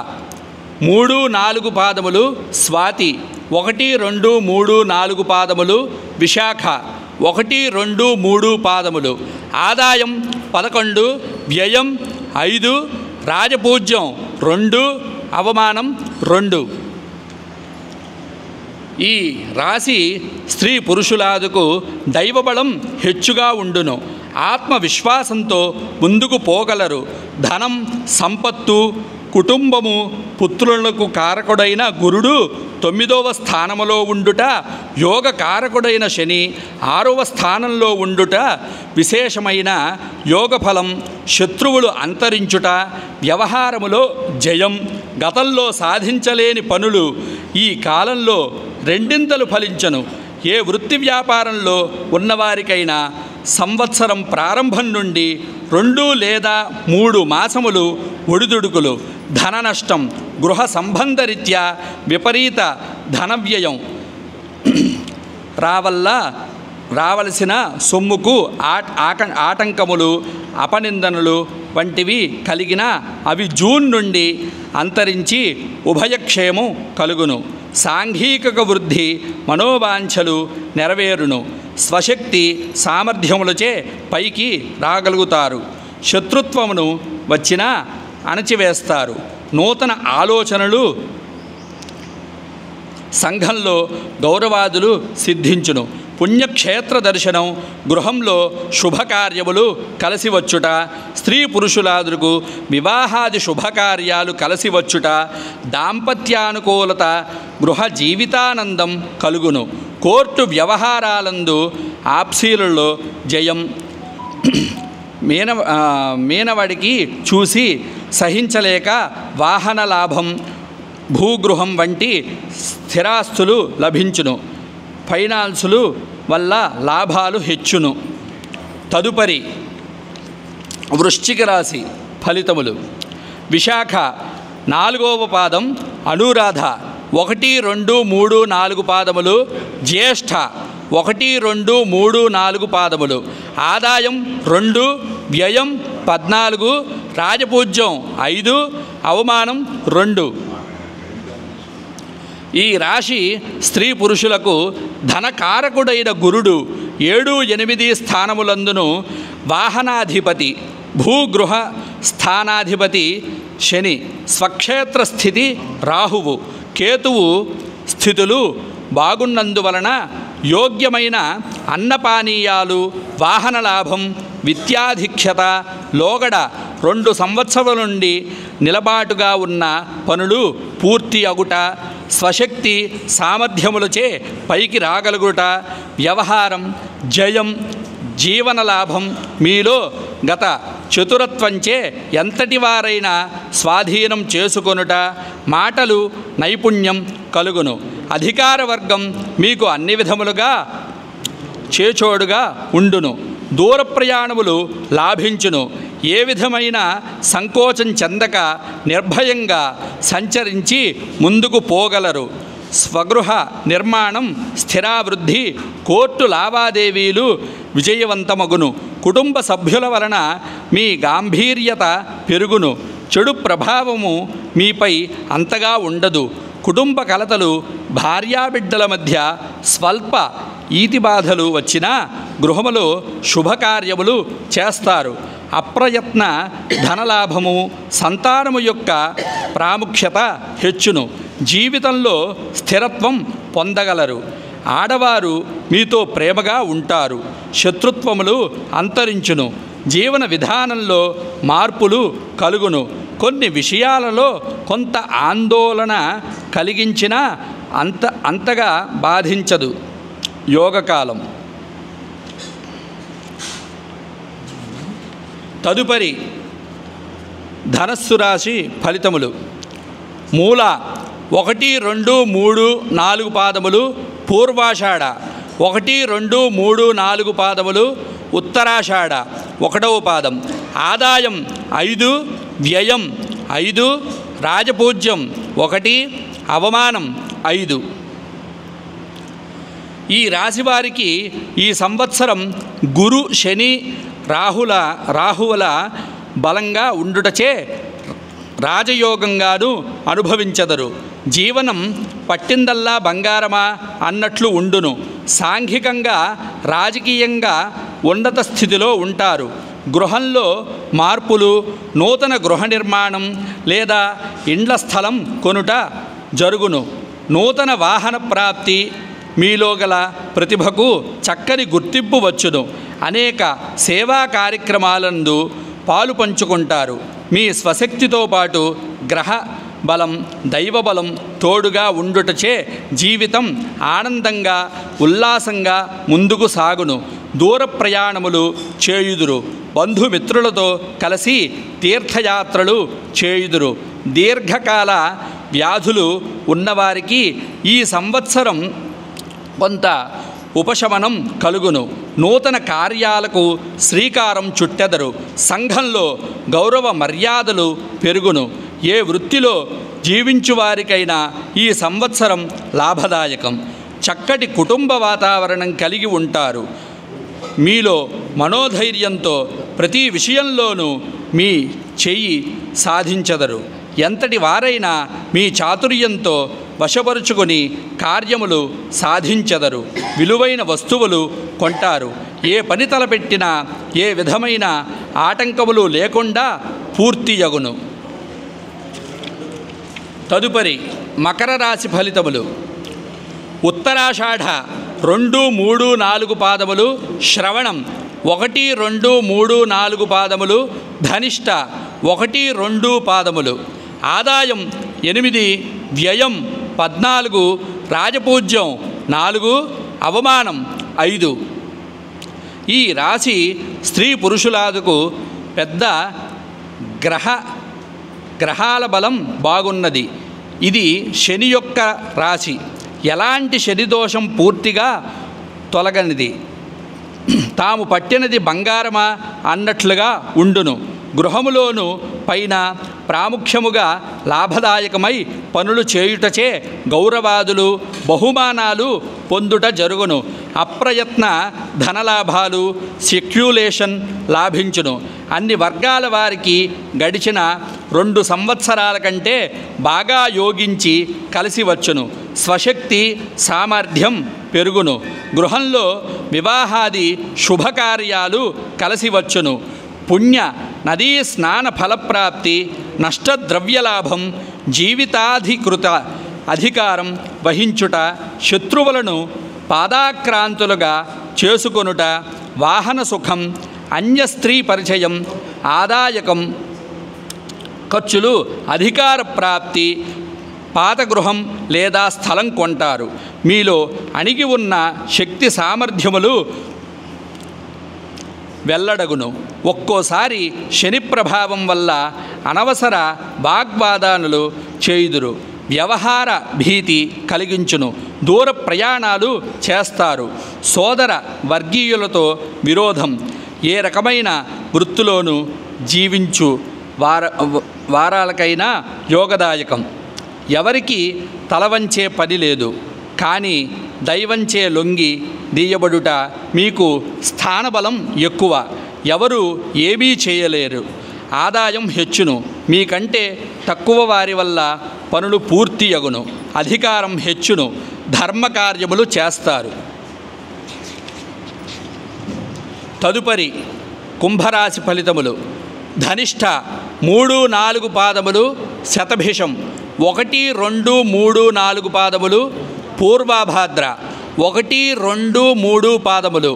3, 4 పాదములు స్వాతి, 1, 2, 3, 4 పాదములు విశాఖ, 1, 2, 3 పాదములు. ఆదాయం 11, వ్యయం 5, రాజపూజ్యం 2, అవమానం 2. ఈ రాశి స్త్రీ పురుషులాదుకు దైవబలం హెచ్చుగా ఉండును. ఆత్మవిశ్వాసంతో ముందుకు పోగలరు. ధనం, సంపత్తు, కుటుంబము, పుత్రులకు కారకుడైన గురుడు 9వ స్థానములో ఉండుట, యోగ కారకుడైన శని 6వ స్థానంలో ఉండుట విశేషమైన యోగఫలం. శత్రువులు అంతరించుట, వ్యవహారములో జయం. గతంలో సాధించలేని పనులు ఈ కాలంలో రెండింతలు ఫలించను. ఏ వృత్తి వ్యాపారంలో ఉన్నవారికైనా సంవత్సరం ప్రారంభం నుండి 2 లేదా 3 మాసములు ఒడిదుడుకులు, ధన నష్టం, గృహ సంబంధరీత్యా విపరీత ధనవ్యయం, రావలసిన సొమ్ముకు ఆటంకములు, అపనిందనలు వంటివి కలిగిన అవి జూన్ నుండి అంతరించి ఉభయక్షేమం కలుగును. సాంఘిక వృద్ధి, మనోవాంఛలు నెరవేరును. స్వశక్తి సామర్థ్యములచే పైకి రాగలుగుతారు. శత్రుత్వమును వచ్చినా అణచివేస్తారు. నూతన ఆలోచనలు, సంఘంలో గౌరవాదులు సిద్ధించును. పుణ్యక్షేత్ర దర్శనం, గృహంలో శుభకార్యములు కలిసి వచ్చుట, స్త్రీ పురుషులాదులకు వివాహాది శుభకార్యాలు కలిసి వచ్చుట, దాంపత్యానుకూలత, గృహ జీవితానందం కలుగును. కోర్టు వ్యవహారాలందు ఆప్సీలలో జయం. మీనవాడికి చూసి సహించలేక వాహన లాభం, భూగృహం వంటి స్థిరాస్తులు లభించును. ఫైనాన్సులు వల్ల లాభాలు హెచ్చును. తదుపరి వృశ్చిక రాశి ఫలితములు. విశాఖ 4వ పాదం, అనురాధ 1, 2, 3, 4 పాదములు, జ్యేష్ఠ 1, 2, 3, 4 పాదములు. ఆదాయం 2, వ్యయం 14, రాజపూజ్యం 5, అవమానం 2. ఈ రాశి స్త్రీ పురుషులకు ధనకారకుడైన గురుడు 7, 8 స్థానములందును వాహనాధిపతి, భూగృహ స్థానాధిపతి శని, స్వక్షేత్ర స్థితి రాహువు, కేతువు స్థితులు బాగున్నందువలన యోగ్యమైన అన్నపానీయాలు, వాహన లాభం, విద్యాధిక్యత, లోగడ 2 సంవత్సరాల నుండి నిలబాటుగా ఉన్న పనులు పూర్తి అగుట, స్వశక్తి సామర్థ్యములచే పైకి రాగలుగుట, వ్యవహారం జయం, జీవన లాభం. మీలో గత చతురత్వంచే ఎంతటి వారైనా స్వాధీనం చేసుకొనుట, మాటలు నైపుణ్యం కలుగును. అధికార వర్గం మీకు అన్ని విధములుగా చేచోడుగా ఉండును. దూర ప్రయాణములు లాభించును. ఏ విధమైన సంకోచం చెందక నిర్భయంగా సంచరించి ముందుకు పోగలరు. స్వగృహ నిర్మాణం, స్థిరావృద్ధి, కోర్టు లావాదేవీలు విజయవంతమగును. కుటుంబ సభ్యుల వలన మీ గాంభీర్యత పెరుగును. చెడు ప్రభావము మీపై అంతగా ఉండదు. కుటుంబ కలతలు, భార్యాబిడ్డల మధ్య స్వల్ప ఈతి బాధలు వచ్చినా గృహములో శుభకార్యములు చేస్తారు. అప్రయత్న ధనలాభము, సంతానము యొక్క ప్రాముఖ్యత హెచ్చును. జీవితంలో స్థిరత్వం పొందగలరు. ఆడవారు మీతో ప్రేమగా ఉంటారు. శత్రుత్వములు అంతరించును. జీవన విధానంలో మార్పులు కలుగును. కొన్ని విషయాలలో కొంత ఆందోళన కలిగించినా అంతగా బాధించదు. యోగకాలం. తదుపరి ధనస్సు రాశి ఫలితములు. మూల 1, 2, 3, 4 పాదములు పూర్వాషాఢ 1, 2, 3, 4 పాదములు ఉత్తరాషాఢ 1వ పాదం. ఆదాయం 5, వ్యయం 5, రాజపూజ్యం 1, అవమానం 5. ఈ రాశివారికి ఈ సంవత్సరం గురు, శని, రాహువుల బలంగా ఉండుటచే రాజయోగంగాను అనుభవించెదరు. జీవనం పట్టిందల్లా బంగారమా అన్నట్లు ఉండును. సాంఘికంగా, రాజకీయంగా ఉన్నత స్థితిలో ఉంటారు. గృహంలో మార్పులు, నూతన గృహ నిర్మాణం లేదా ఇండ్ల స్థలం కొనుట జరుగును. నూతన వాహన ప్రాప్తి, మీలో గల ప్రతిభకు చక్కని గుర్తింపు వచ్చును. అనేక సేవా కార్యక్రమాలందు పాలు పంచుకుంటారు. మీ స్వశక్తితో పాటు గ్రహ బలం, దైవబలం తోడుగా ఉండుటచే జీవితం ఆనందంగా, ఉల్లాసంగా ముందుకు సాగును. దూర ప్రయాణములు చేయుదురు. బంధుమిత్రులతో కలిసి తీర్థయాత్రలు చేయుదురు. దీర్ఘకాల వ్యాధులు ఉన్నవారికి ఈ సంవత్సరం కొంత ఉపశమనం కలుగును. నూతన కార్యాలకు శ్రీకారం చుట్టెదరు. సంఘంలో గౌరవ మర్యాదలు పెరుగును. ఏ వృత్తిలో జీవించువారికైనా ఈ సంవత్సరం లాభదాయకం. చక్కటి కుటుంబ వాతావరణం కలిగి ఉంటారు. మీలో మనోధైర్యంతో ప్రతి విషయంలోనూ మీ చెయ్యి సాధించెదరు. ఎంతటి వారైనా మీ చాతుర్యంతో వశపరుచుకొని కార్యములు సాధించెదరు. విలువైన వస్తువులు కొంటారు. ఏ పని తలపెట్టినా ఏ విధమైన ఆటంకములు లేకుండా పూర్తియగును. తదుపరి మకర రాశి ఫలితములు. ఉత్తరాషాఢ 2, 3, 4 పాదములు శ్రవణం 1, 2, 3, 4 పాదములు ధనిష్ట 1, 2 పాదములు. ఆదాయం 8, వ్యయం 14, రాజపూజ్యం 4, అవమానం 5. ఈ రాశి స్త్రీ పురుషులకు పెద్ద గ్రహాల బలం బాగున్నది. ఇది శని యొక్క రాశి. ఎలాంటి శని దోషం పూర్తిగా తొలగనిది. తాము పట్టినది బంగారమా అన్నట్లుగా ఉండును. గృహములోను పైన ప్రాముఖ్యముగా లాభదాయకమై పనులు చేయుటచే గౌరవాదులు, బహుమానాలు పొందుట జరుగును. అప్రయత్న ధనలాభాలు, సెక్యులేషన్ లాభించును. అన్ని వర్గాల వారికి గడిచిన 2 సంవత్సరాల కంటే బాగా యోగించి కలిసి వచ్చును. స్వశక్తి సామర్థ్యం పెరుగును. గృహంలో వివాహాది శుభకార్యాలు కలిసి వచ్చును. పుణ్య నదీ స్నాన ఫలప్రాప్తి, నష్టద్రవ్యలాభం, జీవితాధికృత అధికారం వహించుట, శత్రువులను పాదాక్రాంతులుగా చేసుకొనుట, వాహన సుఖం, అన్య స్త్రీ పరిచయం, ఆదాయకం ఖర్చులు, అధికార ప్రాప్తి, పాత గృహం లేదా స్థలం కొంటారు. మీలో అణిగి ఉన్న శక్తి సామర్థ్యములు వెల్లడగును. ఒక్కోసారి శని ప్రభావం వల్ల అనవసర వాగ్వాదానులు చేయుదురు. వ్యవహార భీతి కలిగించును. దూర ప్రయాణాలు చేస్తారు. సోదర వర్గీయులతో విరోధం. ఏ రకమైన వృత్తిలోనూ జీవించు వారాలకైనా యోగదాయకం. ఎవరికి తలవంచే పని లేదు. కానీ దైవంచే లొంగి దీయబడుట మీకు స్థానబలం ఎక్కువ. ఎవరు ఏమీ చేయలేరు. ఆదాయం హెచ్చును. మీకంటే తక్కువ వారి వల్ల పనులు పూర్తియగును. అధికారం హెచ్చును. ధర్మకార్యములు చేస్తారు. తదుపరి కుంభరాశి ఫలితములు. ధనిష్ట 3, 4 పాదములు శతభిషం 1, 2, 3, 4 పాదములు పూర్వభాద్ర 1, 2, 3 పాదములు.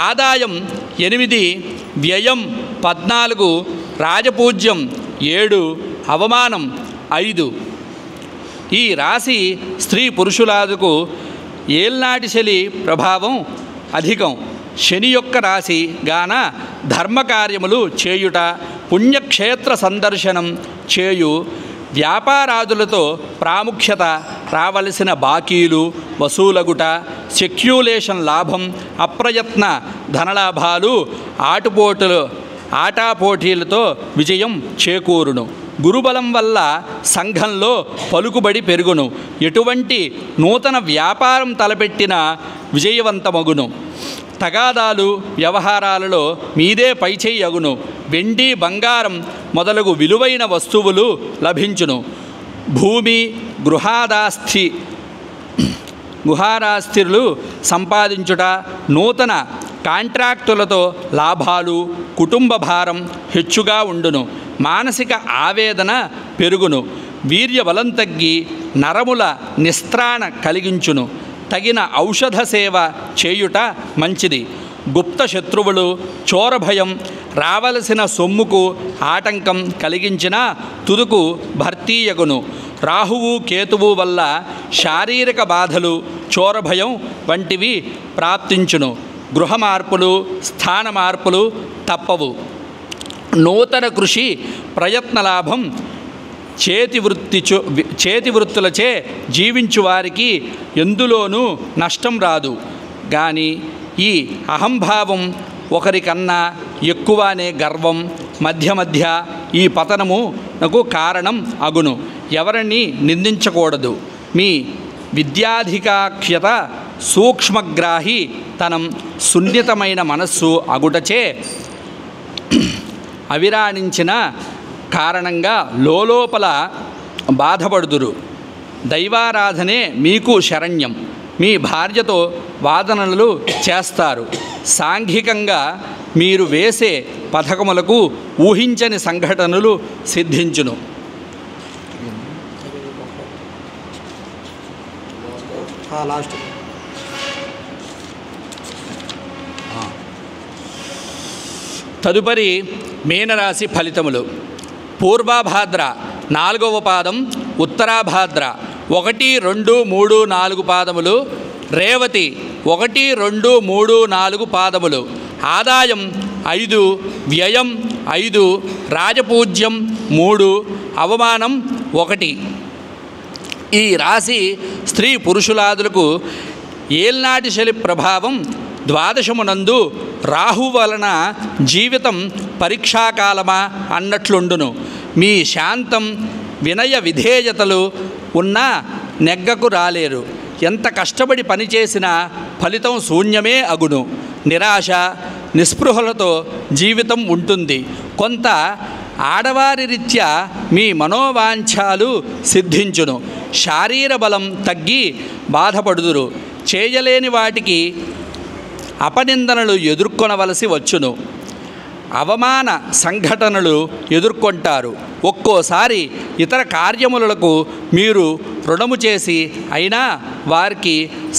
ఆదాయం 8, వ్యయం 14, రాజపూజ్యం 7, అవమానం 5. ఈ రాశి స్త్రీ పురుషులకు ఏల్నాటి శని ప్రభావం అధికం. శని యొక్క రాశి గాన ధర్మకార్యములు చేయుట, పుణ్యక్షేత్ర సందర్శనం చేయు, వ్యాపారాదులతో ప్రాముఖ్యత, రావలసిన బాకీలు వసూలగుట, సెక్యులేషన్ లాభం, అప్రయత్న ధనలాభాలు, ఆటాపోటీలతో విజయం చేకూరును. గురుబలం వల్ల సంఘంలో పలుకుబడి పెరుగును. ఎటువంటి నూతన వ్యాపారం తలపెట్టినా విజయవంతమగును. తగాదాలు వ్యవహారాలలో మీదే పైచేయి అగును. వెండి బంగారం మొదలగు విలువైన వస్తువులు లభించును. భూమి గుహారాస్థిరులు సంపాదించుట, నూతన కాంట్రాక్టులతో లాభాలు, కుటుంబ భారం హెచ్చుగా ఉండును. మానసిక ఆవేదన పెరుగును. వీర్యబలం తగ్గి నరముల నిస్త్రాణ కలిగించును. తగిన ఔషధ సేవ చేయుట మంచిది. గుప్త శత్రువులు, చోరభయం రావలసిన సొమ్ముకు ఆటంకం కలిగించిన తుదుకు భర్తీయగును. రాహువు కేతువు వల్ల శారీరక బాధలు, చోరభయం వంటివి ప్రాప్తించును. గృహ మార్పులు, స్థాన మార్పులు తప్పవు. నూతన కృషి ప్రయత్న లాభం. చేతి వృత్తులచే జీవించు వారికి ఎందులోనూ నష్టం రాదు. కానీ ఈ అహంభావం, ఒకరికన్నా ఎక్కువ అనే గర్వం మధ్య ఈ పతనమునకు కారణం అగును. ఎవరిని నిందించకూడదు. మీ విద్యాధికాఖ్యత, సూక్ష్మగ్రాహి తనం, సున్నితమైన మనస్సు అగుటచే అవిరాణించిన కారణంగా లోపల బాధపడుదురు. దైవారాధనే మీకు శరణ్యం. మీ భార్యతో వాదనలు చేస్తారు. సాంఘికంగా మీరు వేసే పథకములకు ఊహించని సంఘటనలు సిద్ధించును. లాస్ట్ తదుపరి మీనరాశి ఫలితములు. పూర్వభాద్ర 4వ పాదం, ఉత్తరాభాద్ర 1, 2, 3, 4 పాదములు, రేవతి 1, 2, 3, 4 పాదములు. ఆదాయం 5, వ్యయం 5, రాజపూజ్యం 3, అవమానం 1. ఈ రాశి స్త్రీ పురుషులాదులకు ఏల్నాటి శని ప్రభావం. ద్వాదశమునందు రాహు వలన జీవితం పరీక్షాకాలమా అన్నట్లుండును. మీ శాంతం, వినయ విధేయతలు ఉన్నా నెగ్గకు రాలేరు. ఎంత కష్టపడి పనిచేసినా ఫలితం శూన్యమే అగును. నిరాశ, నిస్పృహలతో జీవితం ఉంటుంది. కొంత ఆడవారి రీత్యా మీ మనోవాంఛాలు సిద్ధించును. శారీర బలం తగ్గి బాధపడుదురు. చేయలేని వాటికి అపనిందనలు ఎదుర్కొనవలసి వచ్చును. అవమాన సంఘటనలు ఎదుర్కొంటారు. ఒక్కోసారి ఇతర కార్యములకు మీరు రుణము చేసి అయినా వారికి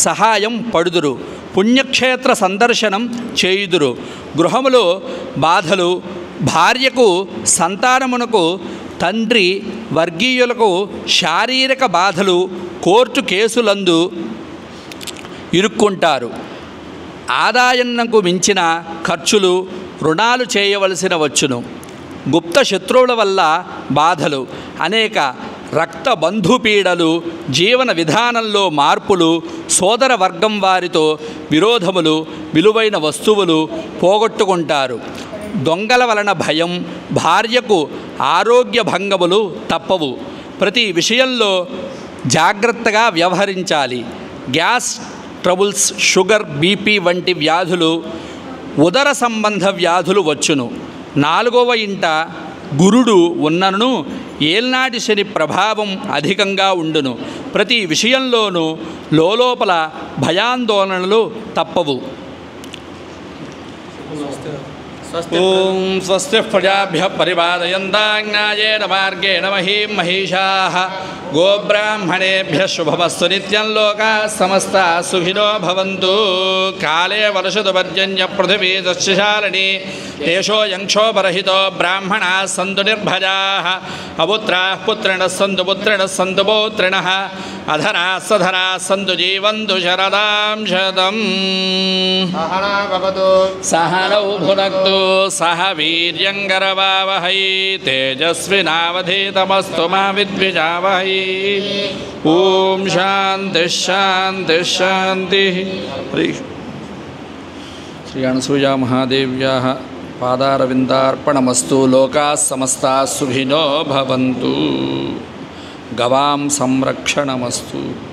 సహాయం పడుదురు. పుణ్యక్షేత్ర సందర్శనం చేయుదురు. గృహములో బాధలు, భార్యకు, సంతానమునకు, తండ్రి వర్గీయులకు శారీరక బాధలు, కోర్టు కేసులందు ఇరుక్కుంటారు. ఆదాయన్నకు మించిన ఖర్చులు, రుణాలు చేయవలసిన వచ్చును. గుప్త శత్రువుల వల్ల బాధలు, అనేక రక్త బంధుపీడలు, జీవన విధానంలో మార్పులు, సోదర వర్గం వారితో విరోధములు, విలువైన వస్తువులు పోగొట్టుకుంటారు. దొంగల వలన భయం, భార్యకు ఆరోగ్య భంగములు తప్పవు. ప్రతి విషయంలో జాగ్రత్తగా వ్యవహరించాలి. గ్యాస్ ట్రబుల్స్, షుగర్, బీపీ వంటి వ్యాధులు, ఉదర సంబంధ వ్యాధులు వచ్చును. 4వ ఇంట గురుడు ఉన్నను ఏల్నాటి శని ప్రభావం అధికంగా ఉండును. ప్రతి విషయంలోనూ లోపల భయాందోళనలు తప్పవు. ఓం స్వస్తి ప్రజాభ్య పరిపాలయంతాం న్యాయేన మార్గేణ మహీం మహిషాః. గోబ్రాహ్మణేభ్య శుభమస్తు నిత్యం. లోకాః సమస్తాః సుఖినో భవంతు. కాలే వర్షతు పర్జన్య పృథివీ సస్యశాలినీ. దేశోऽयं క్షోభరహితో బ్రాహ్మణాः సంతు నిర్భయాः. అపుత్రాः పుత్రిణः సంతు పుత్రిణः సంతు పౌత్రిణः. అధరాः సధరాः సంతు జీవంతు శరదాం శతం. సహనౌ భునక్తు. సహ వీర్యంకరవావహై తేజస్వినావధీతమస్తు మా విద్విజావహై. ఓం శాంతి శాంతి శాంతి. శ్రీ అనసూయ మహాదేవ్యాः పాదారవిందార్పణమస్తు. లోకాः సమస్తాः సుఖినో భవంతు. గవాం సంరక్షణమస్తు.